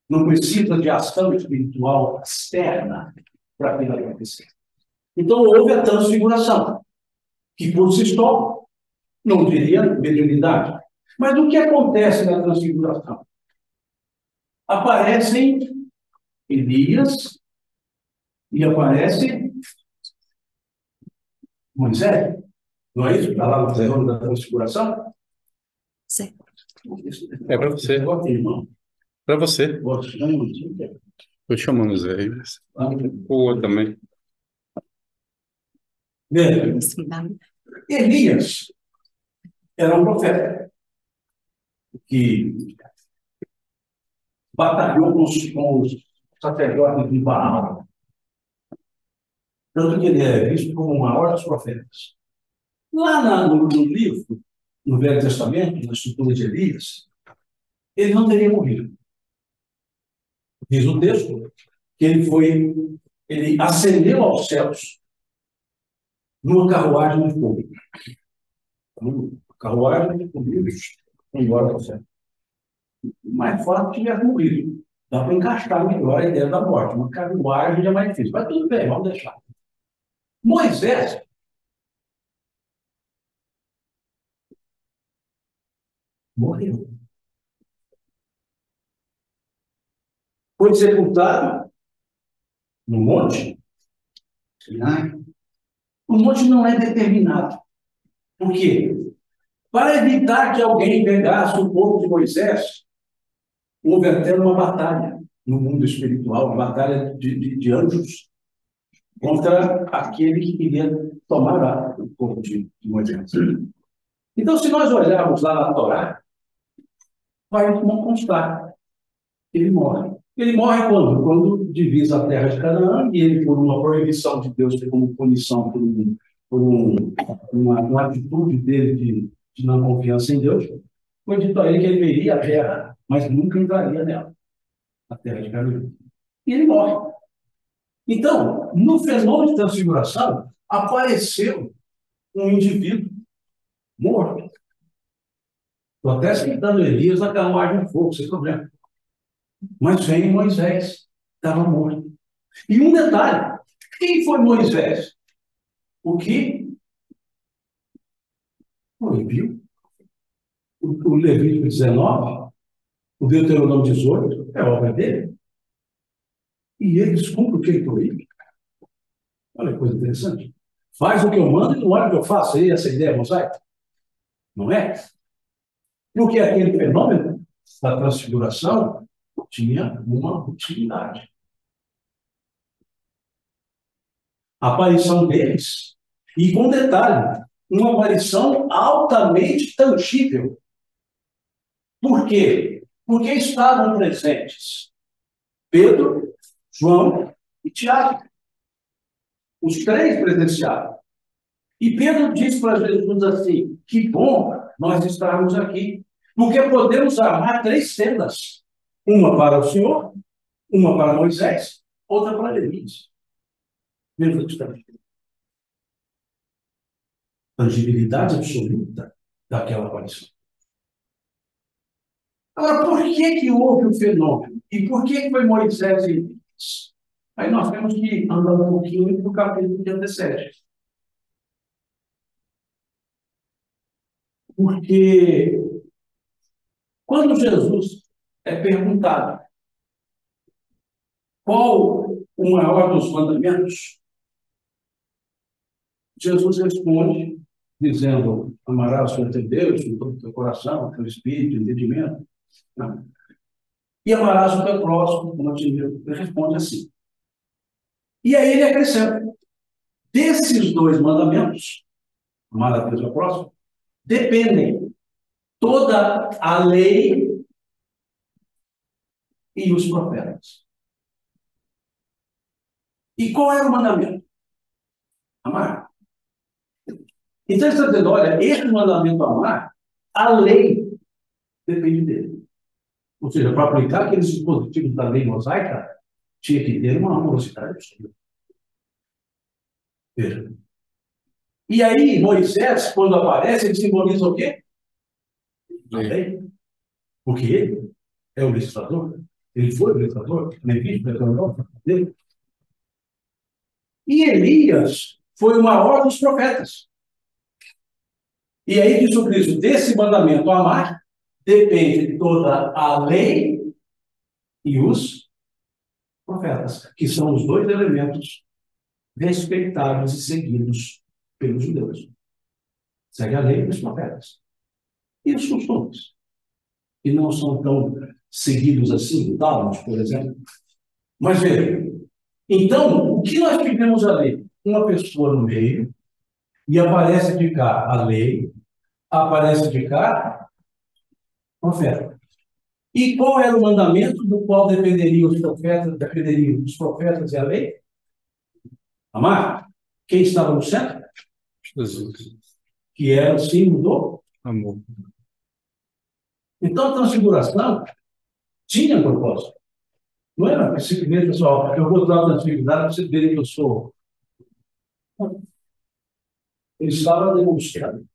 Não precisa de ação espiritual externa para aquilo acontecer. Então, houve a transfiguração, que por si só não diria mediunidade. Mas o que acontece na transfiguração? Aparecem Elias e aparece Moisés. Não é isso? Está lá no fenômeno da transfiguração? Sim. É para você. Para você. Estou chamando os velhos. O outro também. Elias era um profeta que batalhou com os sacerdotes de Baal. Tanto que ele é visto como o maior dos profetas. Lá no livro, no Velho Testamento, na estrutura de Elias, ele não teria morrido. Diz o texto que ele ascendeu aos céus numa carruagem de fogo. Uma carruagem de fogo, embora ao céu. Mais fácil que tivesse morrido. Dá para encaixar melhor a ideia da morte. Uma carruagem já é mais difícil. Mas tudo bem, vamos deixar. Moisés morreu. Foi sepultado no monte Sinai. O monte não é determinado. Por quê? Para evitar que alguém pegasse o corpo de Moisés, houve até uma batalha no mundo espiritual, uma batalha de anjos contra aquele que queria tomar o corpo de Moisés. Então, se nós olharmos lá na Torá, vai não constar que ele morre. Ele morre quando? Quando divisa a terra de Canaã e ele, por uma proibição de Deus, como punição uma atitude dele de não confiança em Deus, foi dito a ele que ele veria a terra, mas nunca entraria nela, a terra de Canaã. E ele morre. Então, no fenômeno de transfiguração, apareceu um indivíduo morto. Estou até citando Elias na carruagem de fogo, sem problema. Mas vem Moisés, estava morto. E um detalhe, quem foi Moisés? O que proibiu? O Levítico 19, o Deuteronômio 18, é obra dele. E ele descumpre o que ele proíbe. Olha que coisa interessante. Faz o que eu mando e não olha o que eu faço. E essa ideia mosaica? Não é? Porque aquele fenômeno da transfiguração tinha uma utilidade. A aparição deles, e com detalhe, uma aparição altamente tangível. Por quê? Porque estavam presentes Pedro, João e Tiago. Os três presenciaram. E Pedro disse para Jesus assim: que bom nós estarmos aqui, porque podemos armar três tendas. Uma para o Senhor, uma para Moisés, outra para Elias. Mesmo distante. Tangibilidade absoluta daquela aparição. Agora, por que houve o fenômeno? E por que foi Moisés e Elias? Aí nós temos que andar um pouquinho para o capítulo que antecede. Porque quando Jesus é perguntado qual o maior dos mandamentos, Jesus responde dizendo: amarás o Senhor teu Deus com todo o teu coração, teu espírito, entendimento. Não. E amarás o teu próximo como a ti mesmo. Ele responde assim. E aí ele acrescenta: desses dois mandamentos, amar a Deus e ao próximo, dependem toda a lei e os profetas. E qual era o mandamento? Amar. Então ele está dizendo: olha, esse mandamento amar, a lei depende dele. Ou seja, para aplicar aqueles dispositivos da lei mosaica, tinha que ter uma amorosidade. Veja. E aí, Moisés, quando aparece, ele simboliza o quê? A lei. Porque ele é o legislador. Ele foi o legislador, Levítico, dele. E Elias foi o maior dos profetas. E aí diz o Cristo: desse mandamento amar, depende toda a lei e os profetas, que são os dois elementos respeitados e seguidos pelos judeus. Segue a lei e os profetas. E os costumes, que não são tão seguidos assim, o Talmud, por exemplo. Mas veja, então, o que nós tivemos ali? Uma pessoa no meio, e aparece de cá a lei, aparece de cá o profeta. E qual era o mandamento do qual dependeriam os profetas e a lei? Amar. Quem estava no centro? Jesus. Que era o símbolo do amor. Então, a transfiguração tinha propósito. Não era simplesmente, pessoal, eu vou dar a transfiguração para vocês verem que eu sou. Ele estava demonstrando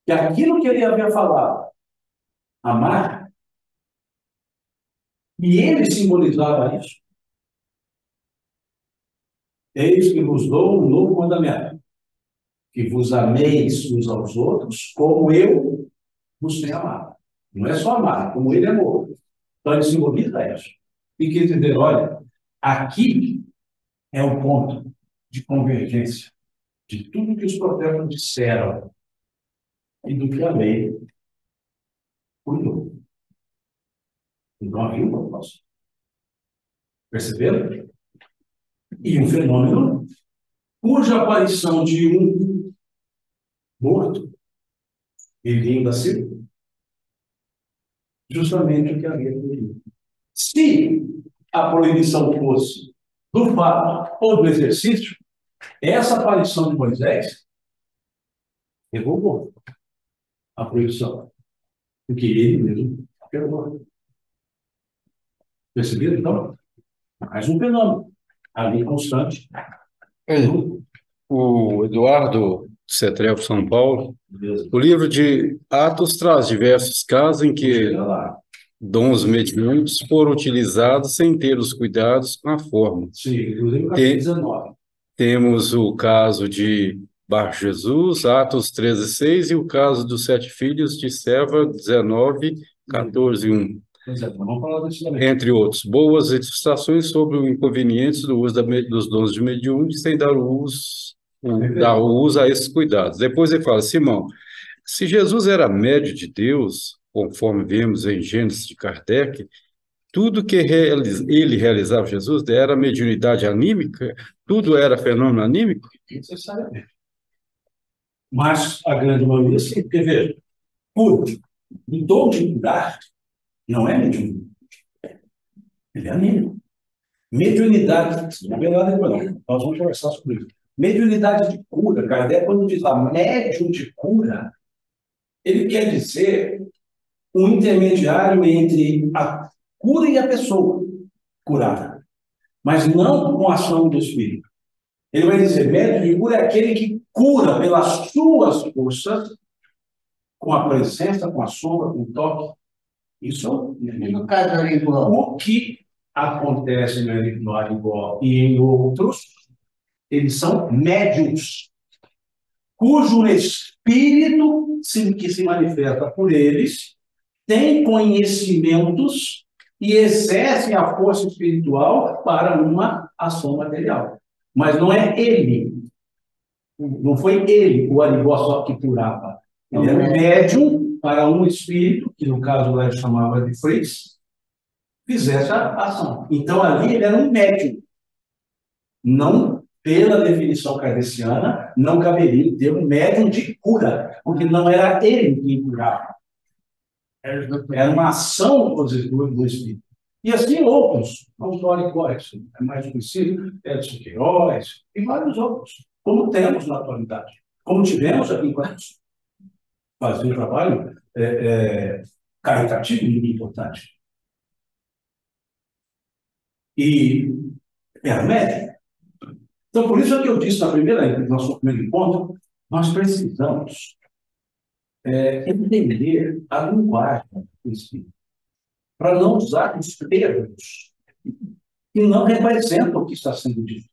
que aquilo que ele havia falado, amar, e ele simbolizava isso. Eis que vos dou um novo mandamento, que vos ameis uns aos outros, como eu vos tenho amado. Não é só amar, como ele amou. Então ele simboliza isso. E quer dizer, olha, aqui é o ponto de convergência de tudo que os profetas disseram e do que a lei cuidou. Então havia um propósito. Perceberam? E um fenômeno cuja aparição de um morto e vindo assim, justamente o que havia proibido. Se a proibição fosse do fato ou do exercício, essa aparição de Moisés revogou a proibição, porque ele mesmo perdoou. Perceberam, então? Mais um fenômeno ali constante. O Eduardo Cetrel, São Paulo, o livro de Atos traz diversos casos em que dons mediúnicos foram utilizados sem ter os cuidados com a forma. Sim, inclusive 19. Temos o caso de Bar Jesus, Atos 13:6, e o caso dos 7 filhos de Seva, 19:14:1. Vamos falar disso também. Entre outros, boas ilustrações sobre os inconvenientes do uso dos dons de mediúnicos sem dar uso a esses cuidados. Depois ele fala: Simão, se Jesus era médio de Deus, conforme vemos em Gênesis de Kardec, tudo que ele realizava, Jesus, era mediunidade anímica? Tudo era fenômeno anímico? Necessariamente. Mas a grande maioria, sim, porque veja, o dom de curar não é mediunidade. Ele é anímico. Mediunidade, não é nada depois, não. Nós vamos conversar sobre isso. Mediunidade de cura, Kardec, quando diz lá médium de cura, ele quer dizer um intermediário entre a cura e a pessoa curada, mas não com a ação do Espírito. Ele vai dizer: médium de cura é aquele que cura pelas suas forças, com a presença, com a sombra, com o toque. Isso no caso do Arigó. O que acontece no Arigó e em outros, eles são médiuns, cujo espírito que se manifesta por eles tem conhecimentos e exerce a força espiritual para uma ação material. Mas não é ele. Não foi ele, o Aribossa, que curava. Ele era um médium para um espírito, que no caso lá ele chamava de Fritz, fizesse a ação. Então ali ele era um médium. Não, pela definição kardeciana, não caberia ter um médium de cura, porque não era ele quem curava. Era uma ação do espírito. E assim outros, não só Alicóis, é mais conhecido, Edson Queiroz, e vários outros, como temos na atualidade, como tivemos aqui enquanto fazia um trabalho caritativo muito importante. E era médico. Então, por isso é que eu disse no nosso primeiro encontro, nós precisamos entender a linguagem do espírito, para não usar os termos que não representam o que está sendo dito.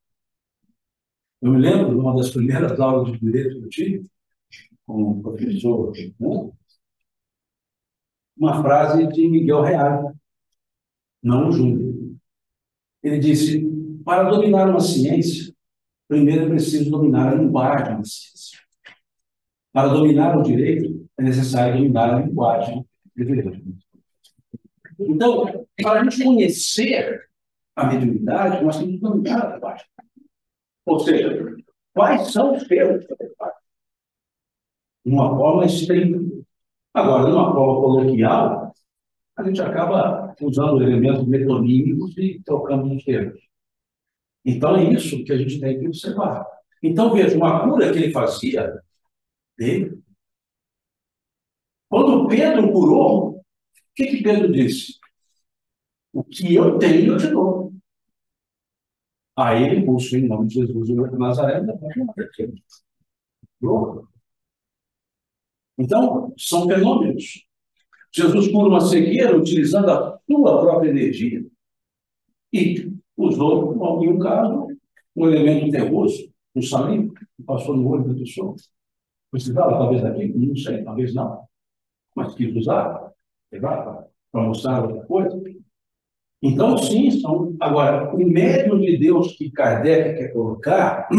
Eu me lembro de uma das primeiras aulas de direito que eu tive com o professor, uma frase de Miguel Reale, não o Júnior. Ele disse: para dominar uma ciência, primeiro é preciso dominar a linguagem da ciência. Para dominar o direito, é necessário dominar a linguagem do direito. Então, para a gente conhecer a mediunidade, nós temos que dominar a linguagem. Ou seja, quais são os termos da linguagem? De uma forma estrita. Agora, de uma forma coloquial, a gente acaba usando elementos metonímicos e trocando os termos. Então, é isso que a gente tem que observar. Então, veja, uma cura que ele fazia dele. Quando Pedro curou, o que Pedro disse? O que eu tenho, eu te dou. Aí ele puxou em nome de Jesus de Nazaré. Então, são fenômenos. Jesus cura uma cegueira utilizando a sua própria energia. E usou, em um caso, um elemento terroso, um saliva, que passou no olho da pessoa. Precisava, talvez, daqui, não sei, talvez não. Mas quis usar, para mostrar outra coisa. Então, sim, são. Agora, o médium de Deus que Kardec quer colocar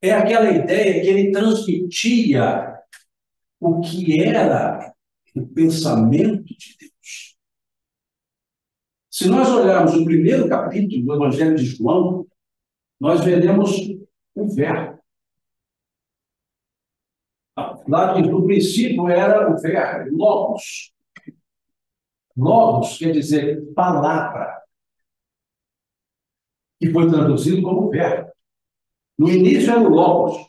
é aquela ideia que ele transmitia o que era o pensamento de Deus. Se nós olharmos o primeiro capítulo do Evangelho de João, nós veremos o Verbo. Lá no princípio era o Verbo, Logos. Logos quer dizer palavra, que foi traduzido como Verbo. No início era o Logos.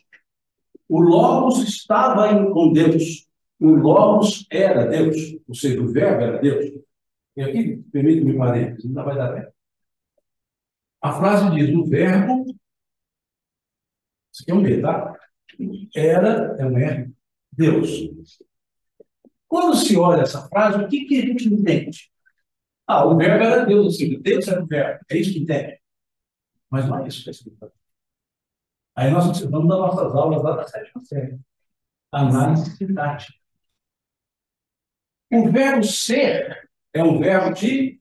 O Logos estava com Deus. O Logos era Deus, ou seja, o Verbo era Deus. E aqui, permite-me parênteses, não vai dar bem. A frase diz: o Verbo, isso aqui é um B, tá? É um R, Deus. Quando se olha essa frase, o que a gente entende? O Verbo era Deus, ou seja, Deus era o Verbo, é isso que entende. Mas não é isso que é escrito. Aí nós precisamos das nossas aulas lá da 7ª série. Análise sintática. O verbo ser é um verbo de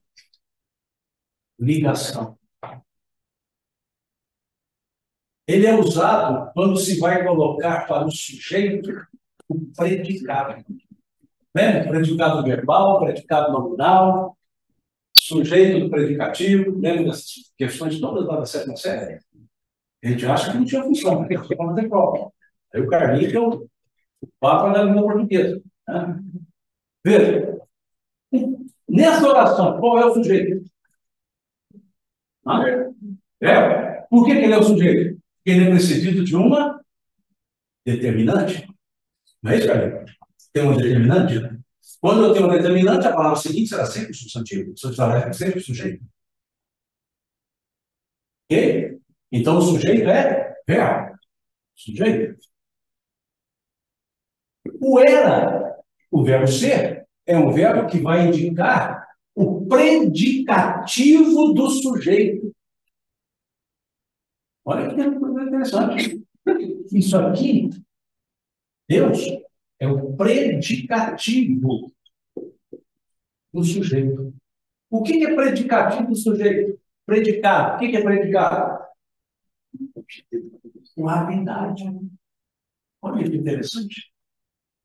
ligação. Ele é usado quando se vai colocar para o sujeito o predicado. Lembra? Predicado verbal, predicado nominal, sujeito do predicativo. Lembra dessas questões todas lá da 7ª série? A gente acha que não tinha função, porque tinha que fazer prova. Aí o Carlinhos é o Papa da língua portuguesa. Né? Veja, nessa oração, qual é o sujeito? Por que ele é o sujeito? Porque ele é precedido de uma determinante. Não é isso, Carlinhos? Tem uma determinante, né? Quando eu tenho uma determinante, a palavra seguinte será sempre o substantivo. O substantivo é sempre o sujeito. Ok? Então, o sujeito é verbo. Sujeito. O era, o verbo ser, é um verbo que vai indicar o predicativo do sujeito. Olha que coisa interessante. Isso aqui, Deus, é o predicativo do sujeito. O que é predicativo do sujeito? Predicado. O que é predicado? Suavidade. Olha que interessante.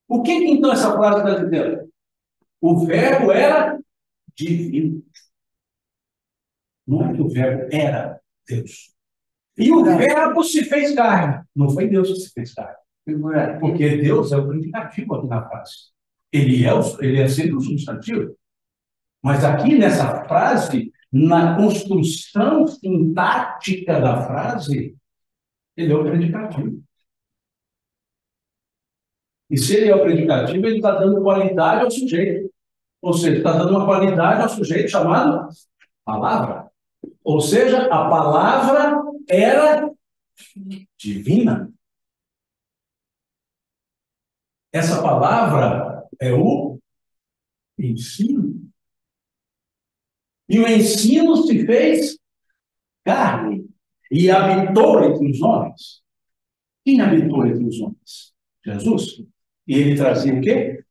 O que então essa frase está dizendo? O verbo era divino. Não é que o verbo era Deus. E o verbo se fez carne. Não foi Deus que se fez carne. Porque Deus é o predicativo aqui na frase. Ele é sempre o substantivo. Mas aqui nessa frase, na construção sintática da frase, ele é o predicativo. E se ele é o predicativo, ele está dando qualidade ao sujeito. Ou seja, está dando uma qualidade ao sujeito chamado palavra. Ou seja, a palavra era divina. Essa palavra é o ensino. E o ensino se fez carne e habitou entre os homens. Quem habitou entre os homens? Jesus. E ele trazia o quê?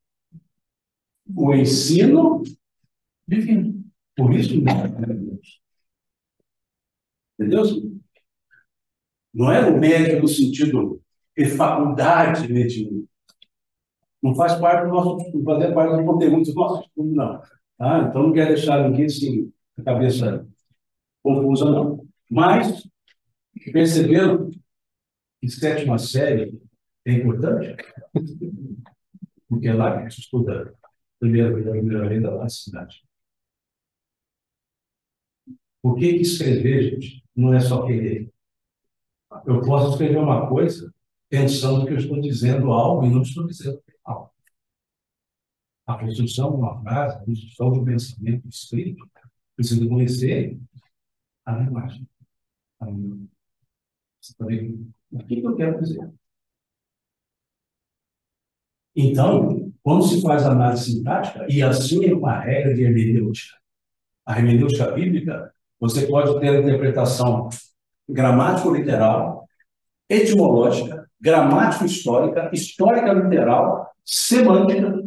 O ensino divino. Por isso, não é Deus. Entendeu? Não é o médio no sentido de faculdade mediúnica. Não faz parte do nosso estudo, fazer parte do conteúdo do nosso estudo, não. Tá? Então, não quer deixar ninguém assim, a cabeça confusa, não. Mas, perceberam que sétima série é importante? Porque é lá que a gente estuda a primeira lei da cidade. Por que escrever, gente, não é só querer? Eu posso escrever uma coisa pensando que eu estou dizendo algo e não estou dizendo algo. A construção de uma frase, a construção de um pensamento escrito, precisa conhecer a linguagem. O que eu quero dizer? Então, quando se faz análise sintática, e assim é uma regra de hermenêutica, a hermenêutica bíblica, você pode ter a interpretação gramático-literal, etimológica, gramático-histórica, histórica-literal, semântica.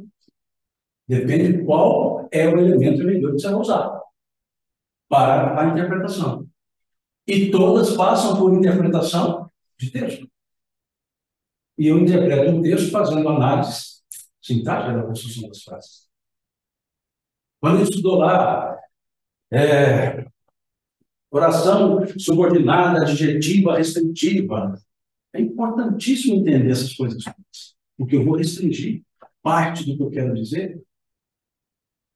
Depende de qual é o elemento hermenêutico que você vai usar para a interpretação. E todas passam por interpretação de texto. E eu interpreto um texto fazendo análise sintática da construção das frases. Quando eu estudou lá, oração subordinada, adjetiva, restritiva, é importantíssimo entender essas coisas, porque eu vou restringir parte do que eu quero dizer.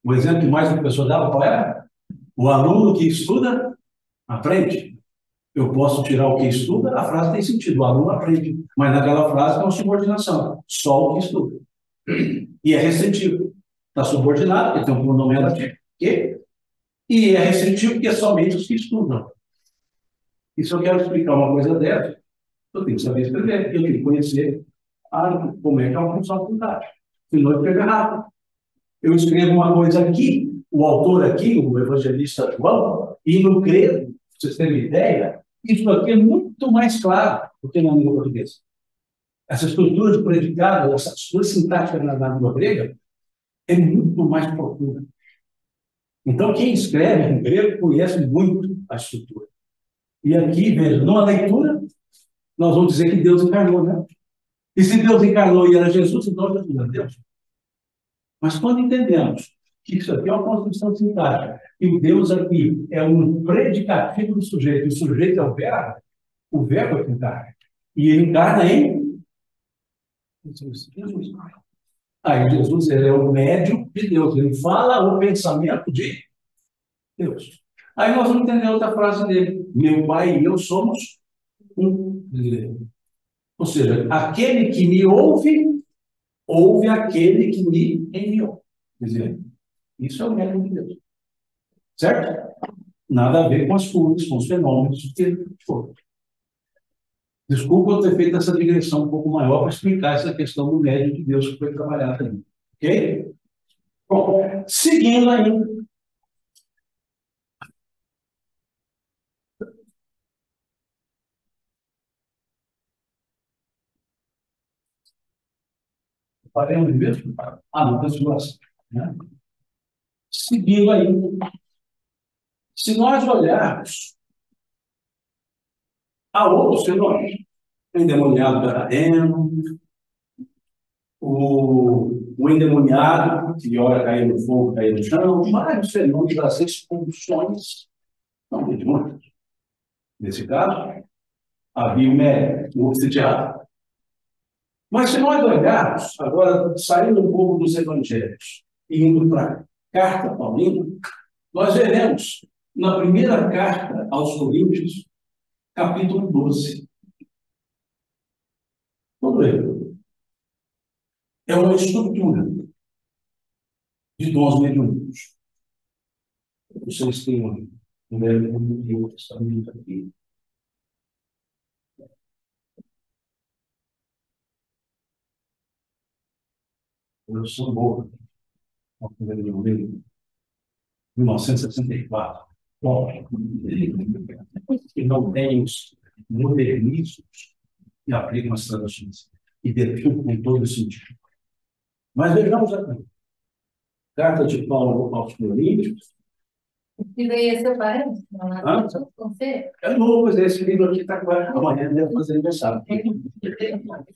O exemplo que mais uma pessoa dava, qual era? O aluno que estuda, aprende. Eu posso tirar o que estuda, a frase tem sentido, o aluno aprende. Mas naquela frase é uma subordinação, só o que estuda. E é restritivo. Está subordinado, porque tem um pronome relativo, que? E é restritivo, porque é somente os que estudam. E se eu quero explicar uma coisa dessa, eu tenho que saber escrever, eu tenho que conhecer como é que é uma função sintática. Senão eu escrevo errado. Eu escrevo uma coisa aqui, o autor aqui, o evangelista João, e no credo, para vocês terem uma ideia, isso aqui é muito mais claro do que na língua portuguesa. Essa estrutura de predicado, essa estrutura sintática na língua grega, é muito mais profunda. Então, quem escreve em grego conhece muito a estrutura. E aqui, veja, numa leitura, nós vamos dizer que Deus encarnou, né? E se Deus encarnou e era Jesus, então Jesus é Deus. Mas quando entendemos que isso aqui é uma construção sintática, e o Deus aqui é um predicativo do sujeito, e o sujeito é o verbo é que encarna. E ele encarna em Jesus. Aí Jesus ele é o médium de Deus, ele fala o pensamento de Deus. Aí nós vamos entender outra frase dele: meu pai e eu somos um. Ou seja, aquele que me ouve, ouve aquele que me enviou. Quer dizer, isso é o médium de Deus. Certo? Nada a ver com as coisas, com os fenômenos que for. Desculpa eu ter feito essa digressão um pouco maior para explicar essa questão do médium de Deus que foi trabalhada ali. Ok? Bom, seguindo ainda. Parei onde mesmo? Não, transfiguração. Né? Seguindo ainda. Se nós olharmos a outros fenômenos, endemoniado Gadareno, o endemoniado, que ora cair no fogo, cair no chão, vários fenômenos das expulsões são demônios. Nesse caso, havia o obsidiado. Mas se nós olharmos, agora saindo um pouco dos evangelhos e indo para a carta paulina, nós veremos na primeira carta aos Coríntios, capítulo 12. Todo ele é uma estrutura de dons mediúnicos. Vocês têm um Velho e Novo Testamento aqui. Eu sou boa. 1964. Bom, que não tem os modernismos que aplicam as traduções e definem com todo sentido. Mas vejamos aqui. Carta de Paulo aos Coríntios. E daí é seu parente? É novo, mas esse livro aqui está agora. Amanhã deve fazer aniversário.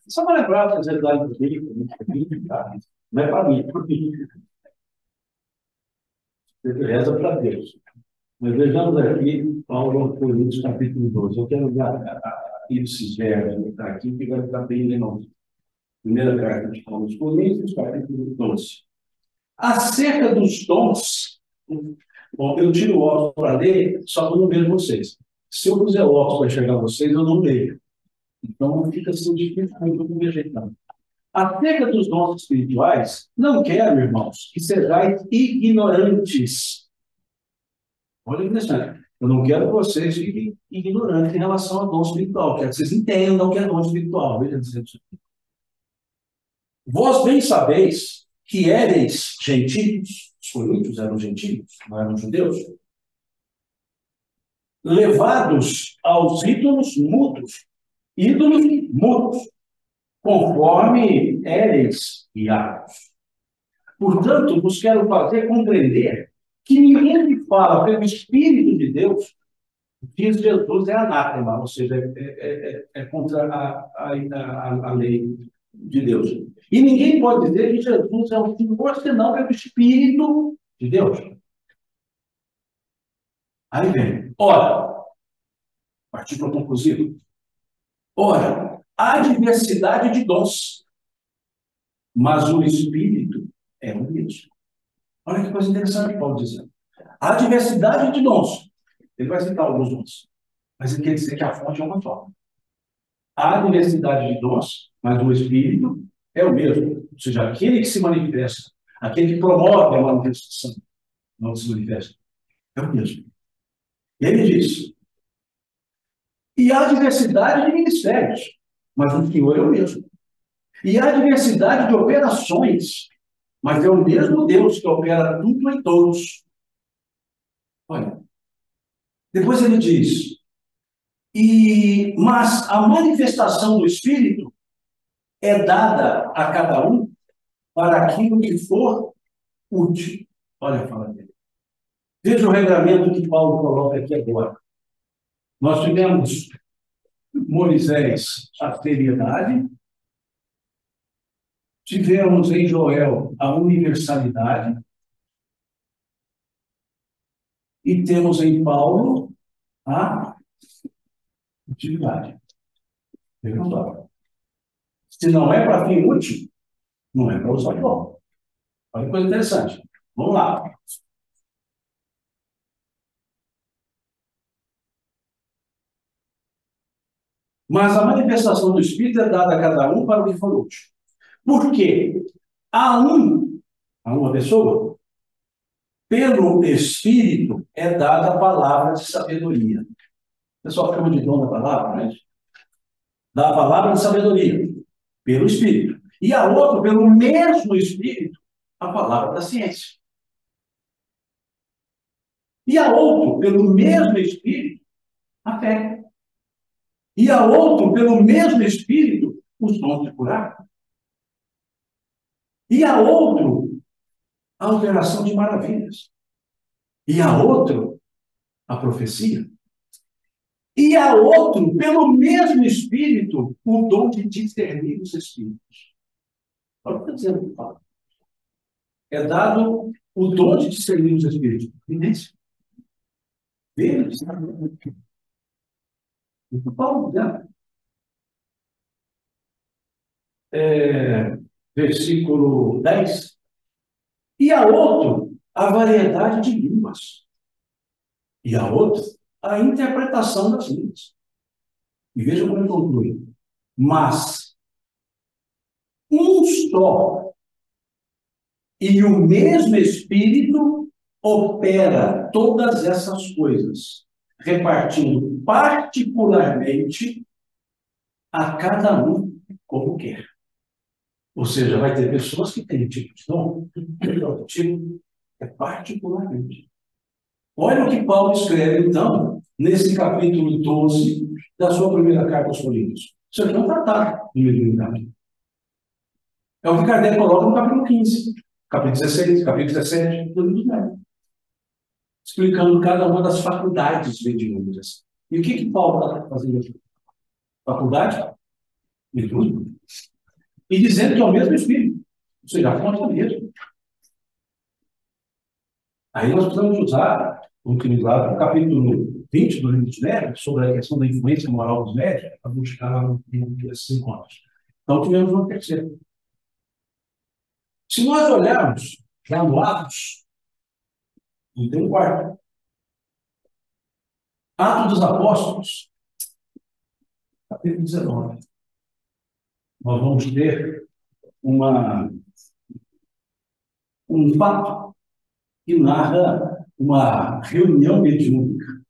Só para lembrar, fazer lá no livro, não é para mim, é para mim. Reza para Deus. Mas vejamos aqui, Paulo aos Coríntios, capítulo 12. Eu quero dar esses verbos que está aqui, que vai ficar bem legal. Primeira carta de Paulo aos Coríntios, capítulo 12. Acerca dos dons, bom, eu tiro o óculos para ler, só que eu não vejo vocês. Se eu puser o óculos para enxergar vocês, eu não leio. Então, fica assim difícil muito com vegetando. Acerca dos dons espirituais, não quero, irmãos, que sejais ignorantes. Olha que interessante. Eu não quero que vocês fiquem ignorantes em relação ao dom espiritual. Quero que vocês entendam o que é dom espiritual. Veja isso. Vós bem sabeis que éreis gentios, os coríntios eram gentios, não eram judeus, levados aos ídolos mudos, conforme éreis guiados. Portanto, vos quero fazer compreender que ninguém que fala pelo Espírito de Deus diz Jesus é anátema, ou seja, é contra a lei de Deus. E ninguém pode dizer que Jesus é o Senhor senão pelo Espírito de Deus. Aí vem, ora, artigo conclusivo, ora, há diversidade de dons, mas o Espírito é o mesmo. Olha que coisa interessante que Paulo diz. Há diversidade de dons. Ele vai citar alguns dons, mas ele quer dizer que a fonte é uma só. Há diversidade de dons, mas o Espírito é o mesmo. Ou seja, aquele que se manifesta, aquele que promove a manifestação, não se manifesta, é o mesmo. Ele diz, e há diversidade de ministérios, mas o Senhor é o mesmo. E há diversidade de operações, mas é o mesmo Deus que opera tudo em todos. Olha, depois ele diz, mas a manifestação do Espírito é dada a cada um para aquilo que for útil. Olha a fala dele. Veja o regramento que Paulo coloca aqui agora. Nós tivemos Moisés a seriedade, tivemos em Joel a universalidade, e temos em Paulo a utilidade. Vejam só. Se não é para fim útil, não é para usar de volta. Olha que coisa interessante. Vamos lá. Mas a manifestação do Espírito é dada a cada um para o que for útil. Por quê? A uma pessoa, pelo Espírito é dada a palavra de sabedoria. O pessoal chama de dom da palavra, né? Da palavra de sabedoria, pelo Espírito. E a outra, pelo mesmo Espírito, a palavra da ciência. E a outro, pelo mesmo Espírito, a fé. E a outro, pelo mesmo Espírito, os dons de curar. E a outro, a operação de maravilhas. E a outro, a profecia. E a outro, pelo mesmo Espírito, o dom de discernir os Espíritos. Olha o que está dizendo, Paulo. É dado o dom de discernir os espíritos. Evidência. Deles. O Paulo, né? Versículo 10. E a outro, a variedade de línguas. E a outro, a interpretação das línguas. E veja como ele conclui. Mas um só e o mesmo Espírito opera todas essas coisas, repartindo particularmente a cada um como quer. Ou seja, vai ter pessoas que têm tipo de dom, o tipo é particularmente. Olha o que Paulo escreve, então, nesse capítulo 12 da sua primeira carta aos Coríntios. Isso aqui é um tratado de mediunidade. É o que Kardec coloca no capítulo 15, capítulo 16, capítulo 17 do livro dos Médiuns, explicando cada uma das faculdades mediúnicas. E o que Paulo está fazendo aqui? Faculdade mediúnica. E dizendo que é o mesmo Espírito. Ou seja, a fonte é a mesma. Aí nós precisamos usar utilizar o capítulo 20 do livro dos Médiuns, sobre a questão da influência moral dos médiuns, para buscar esses encontros. Então, tivemos uma terceira. Se nós olharmos já no Atos, não tem um quarto. Atos dos Apóstolos, capítulo 19. Nós vamos ter um fato que narra uma reunião mediúnica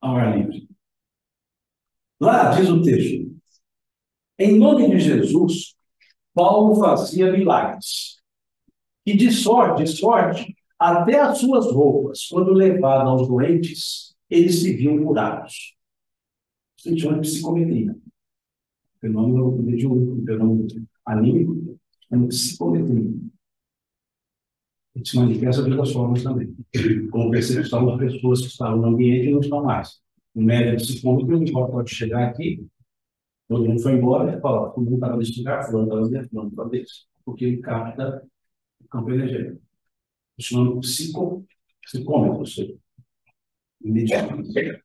ao ar livre. Lá diz o texto: em nome de Jesus, Paulo fazia milagres. E de sorte, até as suas roupas, quando levadas aos doentes, eles se viam curados. Isso se chama de psicometria. Fenômeno mediúnico, fenômeno anímico, é uma psicometria. Ele se manifesta de outras formas também. Como percepção das pessoas que estavam no ambiente e não estão mais. O médico psicômetro pode chegar aqui, todo mundo foi embora e fala: todo mundo estava nesse lugar, fulano estava dentro, fulano estava dentro. Porque ele capta o campo energético. Isso chama psicômetro, ou seja, imediatamente.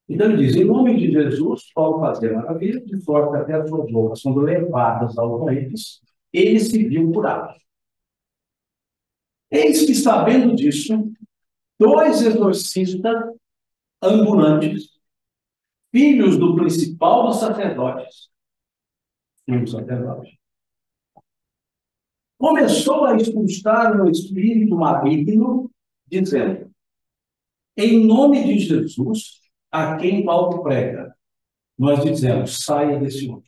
Então ele diz: em nome de Jesus, Paulo fazia maravilha, de sorte até as suas roupas, quando levadas aos doentes, eles se viam curados. Eis que, sabendo disso, 2 exorcistas ambulantes, filhos do principal dos sacerdotes, começou a expulsar o espírito maligno, dizendo: em nome de Jesus, a quem Paulo prega, nós dizemos: saia desse homem.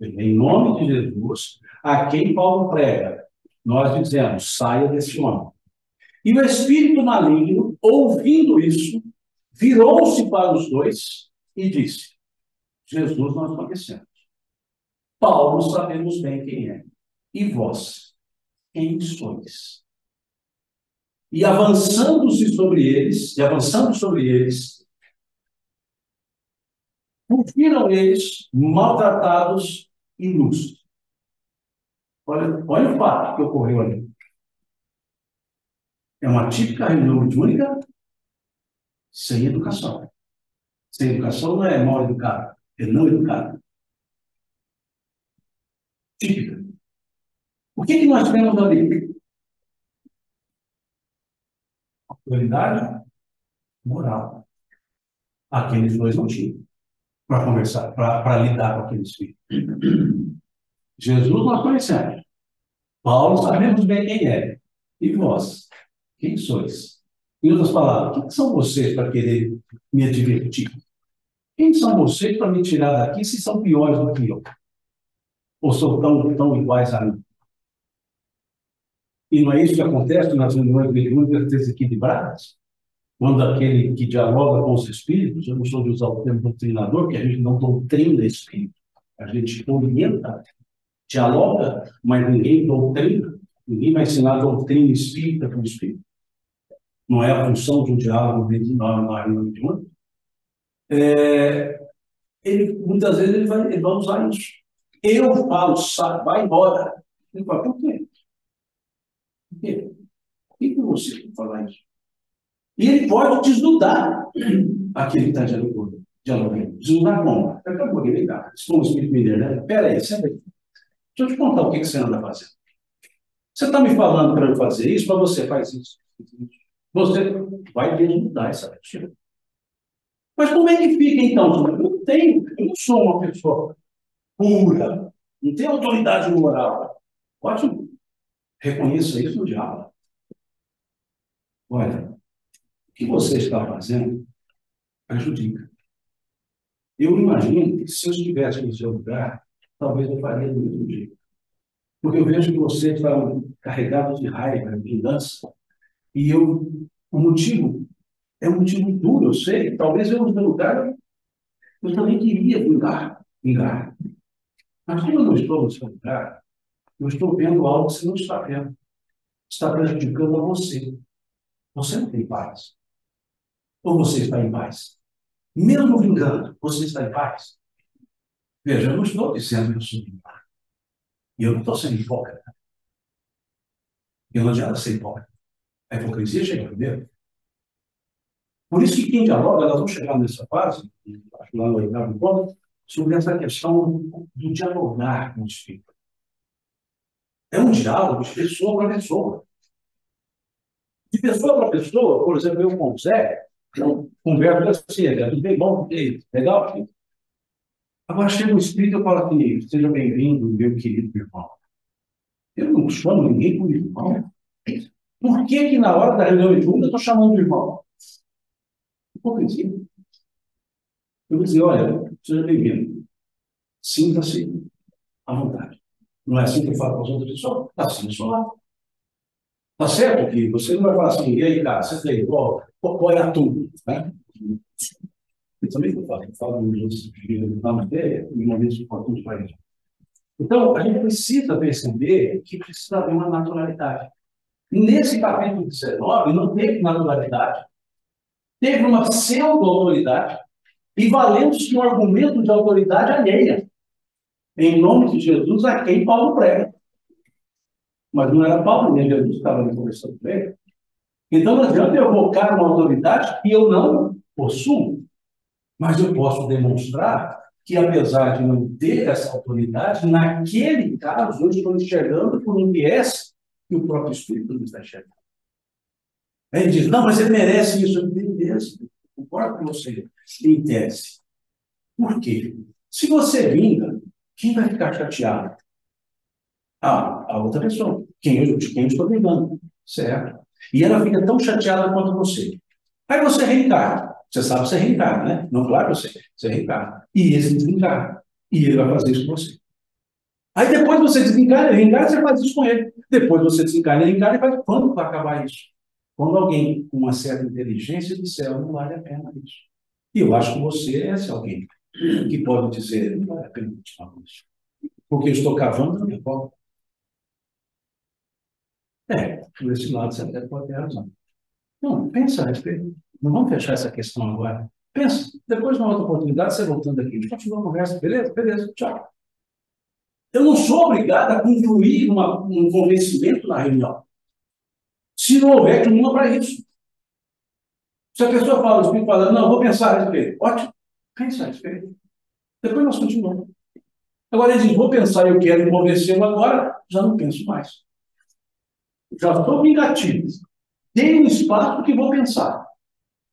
Em nome de Jesus, a quem Paulo prega, nós dizemos: saia desse homem. E o espírito maligno, ouvindo isso, virou-se para os dois e disse: Jesus nós conhecemos. Paulo sabemos bem quem é. E vós, quem sois? E avançando sobre eles, fugiram eles, maltratados e nus. Olha o fato que ocorreu ali. É uma típica reunião mediúnica sem educação. Sem educação não é mal educado, é não educado. Típica. O que nós temos ali? Autoridade moral. Aqueles dois não tinham para conversar, para lidar com aqueles filhos. Jesus nós conhecemos. Paulo sabemos bem quem é. E vós, quem sois? Em outras palavras, quem são vocês para querer me advertir? Quem são vocês para me tirar daqui se são piores do que eu? Ou são tão iguais a mim? E não é isso que acontece nas reuniões mediúnicas desequilibradas? Quando aquele que dialoga com os espíritos, eu não sou de usar o termo doutrinador, porque a gente não doutrina espírito, a gente orienta, dialoga, mas ninguém doutrina, ninguém vai ensinar a doutrina espírita para o espírito. Não é a função de um diálogo na reunião mediúnica. Muitas vezes ele vai usar isso. Eu falo, sai, vai embora. Ele fala, por quê? Por quê? Por que você tem que falar isso? E ele pode desnudar aquele que está dialogando. Desnudar como? Daqui a pouco ele dá. Isso como o Espírito Mineiro, né? Pera aí, senta aí. Deixa eu te contar o que você anda fazendo. Você está me falando para eu fazer isso, mas você faz isso. Você vai desnudar essa mentira. Mas como é que fica, então? Eu não sou uma pessoa pura, não tenho autoridade moral. Ótimo. Reconheça isso no diálogo. Olha, o que você está fazendo prejudica. Eu imagino que se eu estivesse no seu lugar, talvez eu faria do mesmo jeito. Porque eu vejo que você está carregado de raiva, de vingança, e o motivo é um motivo duro, eu sei. Talvez eu, no meu lugar, eu também queria vingar. Mas como eu não estou no seu lugar, eu estou vendo algo que você não está vendo. Está prejudicando a você. Você não tem paz. Ou você está em paz? Mesmo vingando, você está em paz? Veja, eu não estou dizendo que eu sou em paz. E eu não estou sendo hipócrita. E não adianta ser hipócrita. A hipocrisia chega primeiro. Por isso que quem dialoga, nós vamos chegar nessa fase, acho que lá no oitavo ponto, sobre essa questão do dialogar com o Espírito. É um diálogo de pessoa para pessoa. De pessoa para pessoa, por exemplo, eu com o Zé, eu converso assim, tudo bem, bom, legal, filho. Agora chega o Espírito e eu falo assim, seja bem-vindo, meu querido irmão. Eu não chamo ninguém por irmão. Por que na hora da reunião de junta eu estou chamando de irmão? Hipocrisia. Eu vou dizer, olha, seja bem-vindo. Sinta-se à vontade. Não é assim que eu falo com as outras pessoas? Está assim, só lá. Está certo que você não vai falar assim, e aí, cara, você tem, qual é a tua? Né? Eu também falo na matéria, em momentos importantes para isso. Então, a gente precisa perceber que precisa haver uma naturalidade. Nesse capítulo 19, não teve naturalidade. Teve uma pseudo-autoridade e valendo-se de um argumento de autoridade alheia. Em nome de Jesus, a quem Paulo prega. Mas não era Paulo, nem Jesus estava ali conversando com ele. Então, não adianta eu evocar uma autoridade que eu não possuo. Mas eu posso demonstrar que, apesar de não ter essa autoridade, naquele caso, eu estou enxergando por um viés que o próprio Espírito não está enxergando. Aí ele diz, não, mas ele merece isso. Ele merece. Concordo com você. Em tese. Por quê? Se você vinga, quem vai ficar chateado? A outra pessoa. Quem eu estou vingando. Certo? E ela fica tão chateada quanto você. Aí você reencarna. Você sabe que você reencarna, né? Não, claro, você reencarna. E esse desencarna. E ele vai fazer isso com você. Aí depois você desencarna, ele reencarna, você faz isso com ele. Depois você desencarna, ele reencarna e faz. Quando vai acabar isso? Quando alguém com uma certa inteligência disser, não vale a pena isso. E eu acho que você é esse alguém que pode dizer, não vale a pena continuar com isso. Porque eu estou cavando na minha volta. Por esse lado você até pode ter razão. Não, pensa a respeito. Não vamos fechar essa questão agora. Pensa, depois, numa outra oportunidade, você voltando aqui, a gente continua a conversa, beleza? Beleza, tchau. Eu não sou obrigado a concluir um convencimento na reunião. Se não houver clima para isso. Se a pessoa fala, o Espírito fala, não, vou pensar a respeito. Ótimo, pensa a respeito. Depois nós continuamos. Agora ele diz, vou pensar, eu quero convencê-lo agora, já não penso mais. Já estou vingativo. Dei um espaço que vou pensar.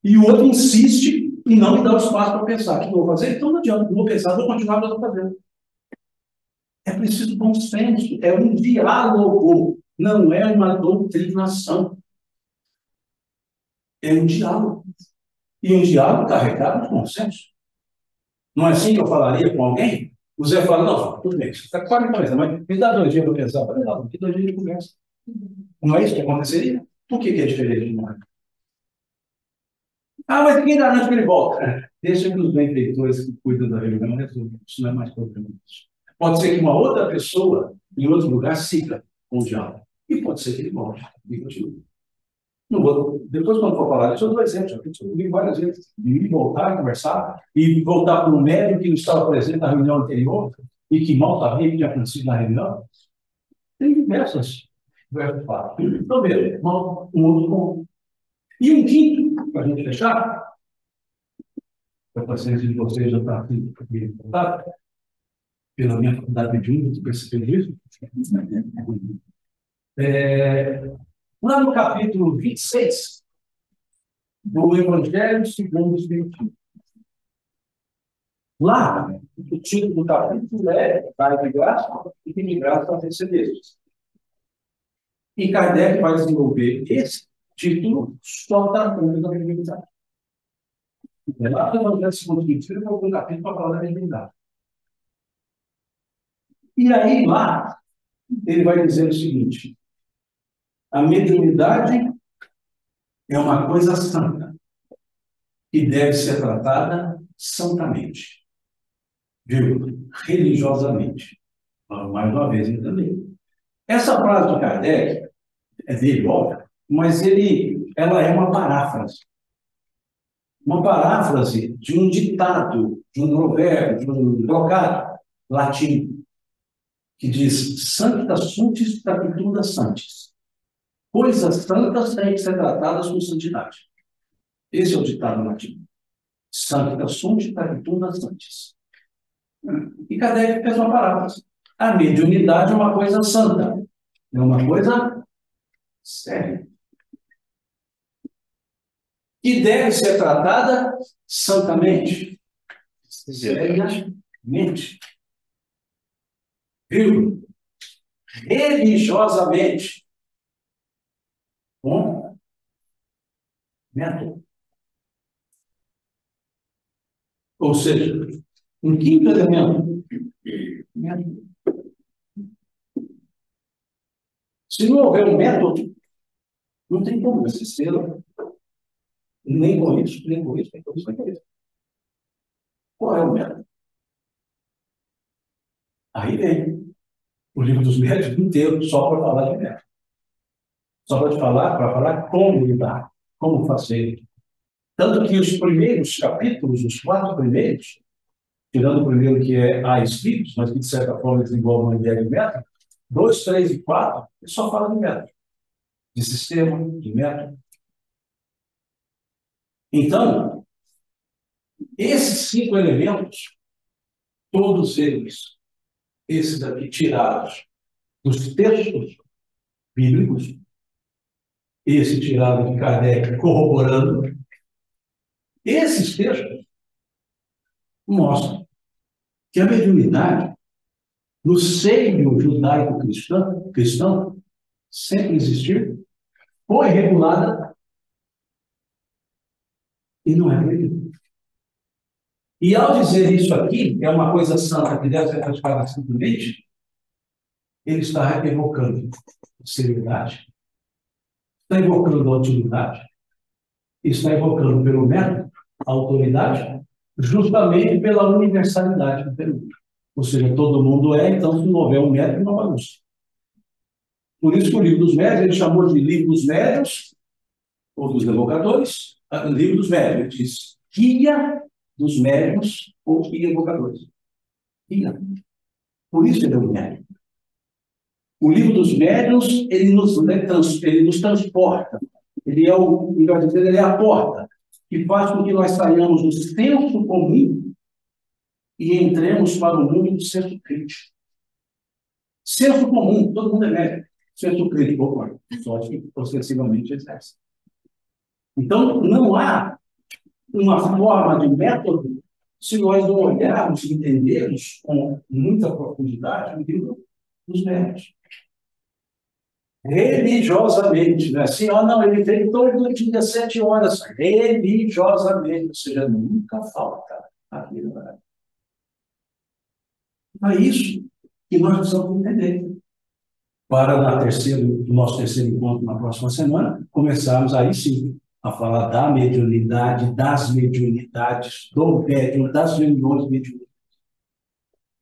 E o outro insiste em não me dar o espaço para pensar. O que eu vou fazer? Então não adianta, não vou pensar, vou continuar o que eu estou fazendo. É preciso bom senso, é um diálogo, não é uma doutrinação. É um diálogo. E um diálogo carregado de bom senso. Não é assim que eu falaria com alguém? O Zé fala, não, tudo bem, você está com 40 anos, mas me dá 2 dias para pensar. Falei, não, que 2 dias de conversa. Não é isso que aconteceria? Por que é diferente de nós? Ah, mas quem garante que ele volta? Deixa que os benfeitores que cuidam da reunião resolvam. Isso não é mais problema disso. Pode ser que uma outra pessoa, em outro lugar, siga com o diálogo. E pode ser que ele volte e continue. Não vou, depois, quando for falar disso, eu dou exemplo. Eu vi várias vezes. De voltar a conversar e voltar para o médico que não estava presente na reunião anterior. e que mal sabia que tinha acontecido na reunião? Tem diversos fatos. Então, veja, um outro ponto. E um quinto, para a gente fechar, a paciência de vocês já está aqui voltada, pela minha faculdade de Júnior, percebendo isso. Lá no capítulo 26 do Evangelho segundo o Espiritismo. Lá, o título do capítulo é Dai de graça e de graça recebestes. E Kardec vai desenvolver esse título só tratando da mediunidade. Lá no Evangelho segundo o Espiritismo, eu vou um capítulo para falar da mediunidade. E aí, lá, ele vai dizer o seguinte: a mediunidade é uma coisa santa, que deve ser tratada santamente. Viu? Religiosamente. Mais uma vez, ele também. Essa frase do Kardec é dele, óbvio, mas ela é uma paráfrase. Uma paráfrase de um ditado, de um provérbio, de um trocado latino, que diz: Sancta sunt capitula santis. Coisas santas têm que ser tratadas com santidade. Esse é o ditado latino. Sancta sunt capitula santis. E Kardec fez uma paráfrase. A mediunidade é uma coisa santa, é uma coisa séria, que deve ser tratada santamente, seriamente, viu? Religiosamente, com método. Ou seja, um quinto elemento, método. Se não houver um método, não tem como você ser nem com isso, nem com isso, nem com isso, nem com isso. Qual é o método? Aí vem o livro dos médios inteiro só para falar de método. Só para falar como lidar, como fazer. Tanto que os primeiros capítulos, os 4 primeiros, tirando o primeiro que é A Espíritos, mas que de certa forma desenvolve uma ideia de método, 2, 3 e 4, ele só fala de método, de sistema, de método. Então, esses 5 elementos, todos eles, esses aqui tirados dos textos bíblicos, esse tirado de Kardec corroborando, esses textos mostram que a mediunidade, no seio judaico-cristão, sempre existiu, foi regulada e não é proibida. E ao dizer isso aqui, é uma coisa santa que deve ser praticada simplesmente, ele está evocando seriedade, está evocando autoridade, está evocando pelo método a autoridade, justamente pela universalidade do período. Ou seja, todo mundo então, se não houver um método, não bagunça. Por isso que o livro dos médios, ele chamou de livro dos médios, ou dos evocadores, livro dos médios, ele diz guia dos médios ou guia evocadores. Guia. Por isso ele é um médium. O livro dos médios, ele nos transporta. Ele é melhor dizendo, ele é a porta que faz com que nós saiamos do senso comum e entremos para o mundo do senso crítico. Senso comum, todo mundo é médico. Senso crítico, só que ostensivamente exerce. Então, não há uma forma de método se nós não olharmos e entendermos com muita profundidade o livro dos médios. Religiosamente, não é assim? Não, ele vem todo dia 7 horas, religiosamente, ou seja, nunca falta aquilo. É isso que nós precisamos entender. Para no nosso terceiro encontro, na próxima semana, começarmos aí sim a falar da mediunidade, das mediunidades, do médium, das reuniões mediúnicas.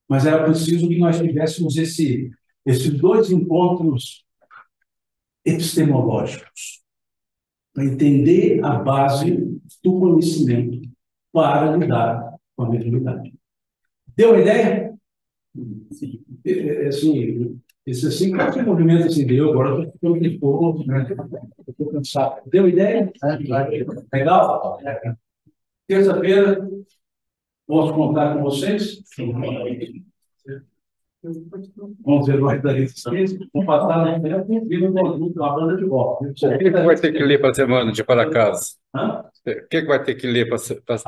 Mas era preciso que nós tivéssemos esses 2 encontros epistemológicos, para entender a base do conhecimento para lidar com a mediunidade. Deu a ideia? Sim. Assim, esse assim, qualquer movimento assim deu, agora eu estou ficando de pouco, né? Eu estou cansado. Deu ideia? Legal? Terça-feira, posso contar com vocês? Sim. Vamos ver mais da resistência. Vamos passar na frente e vir no conjunto, uma banda de volta. O que vai ter que ler para a semana de para casa? Hã? O que vai ter que ler para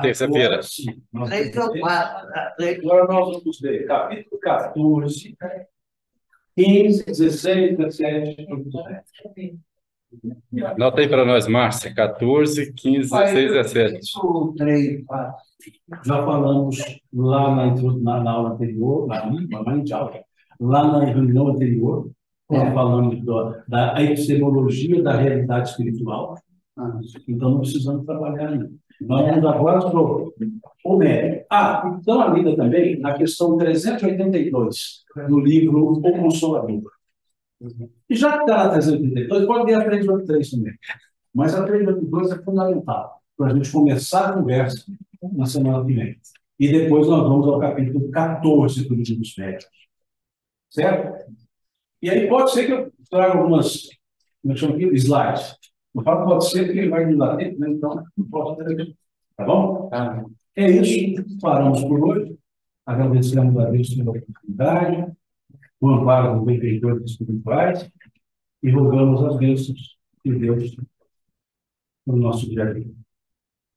terça-feira? Agora, sim. Agora nós vamos ler capítulo 14, 15, 16, 17, 17. Anota aí para nós, Márcia. 14, 15, 16, 17. Já falamos lá na aula anterior, lá na reunião anterior, quando falamos da epistemologia da realidade espiritual. Então, não precisamos trabalhar ainda. Nós vamos agora sobre o mérito. Então, a lida também na questão 382, do livro O Consolador. E já que está na 382, pode ler a 383 também. Mas a 382 é fundamental para a gente começar a conversa na semana que vem. E depois nós vamos ao capítulo 14 do livro dos médicos. Certo? E aí pode ser que eu traga algumas, como eu chamo aqui, slides. Eu falo pode ser porque ele vai me dar tempo, né? Então não posso ter. Tá bom? É isso. Paramos por hoje. Agradecemos a Deus pela oportunidade, o amparo do benfeitor espirituais e rogamos as bênçãos de Deus no nosso dia a dia.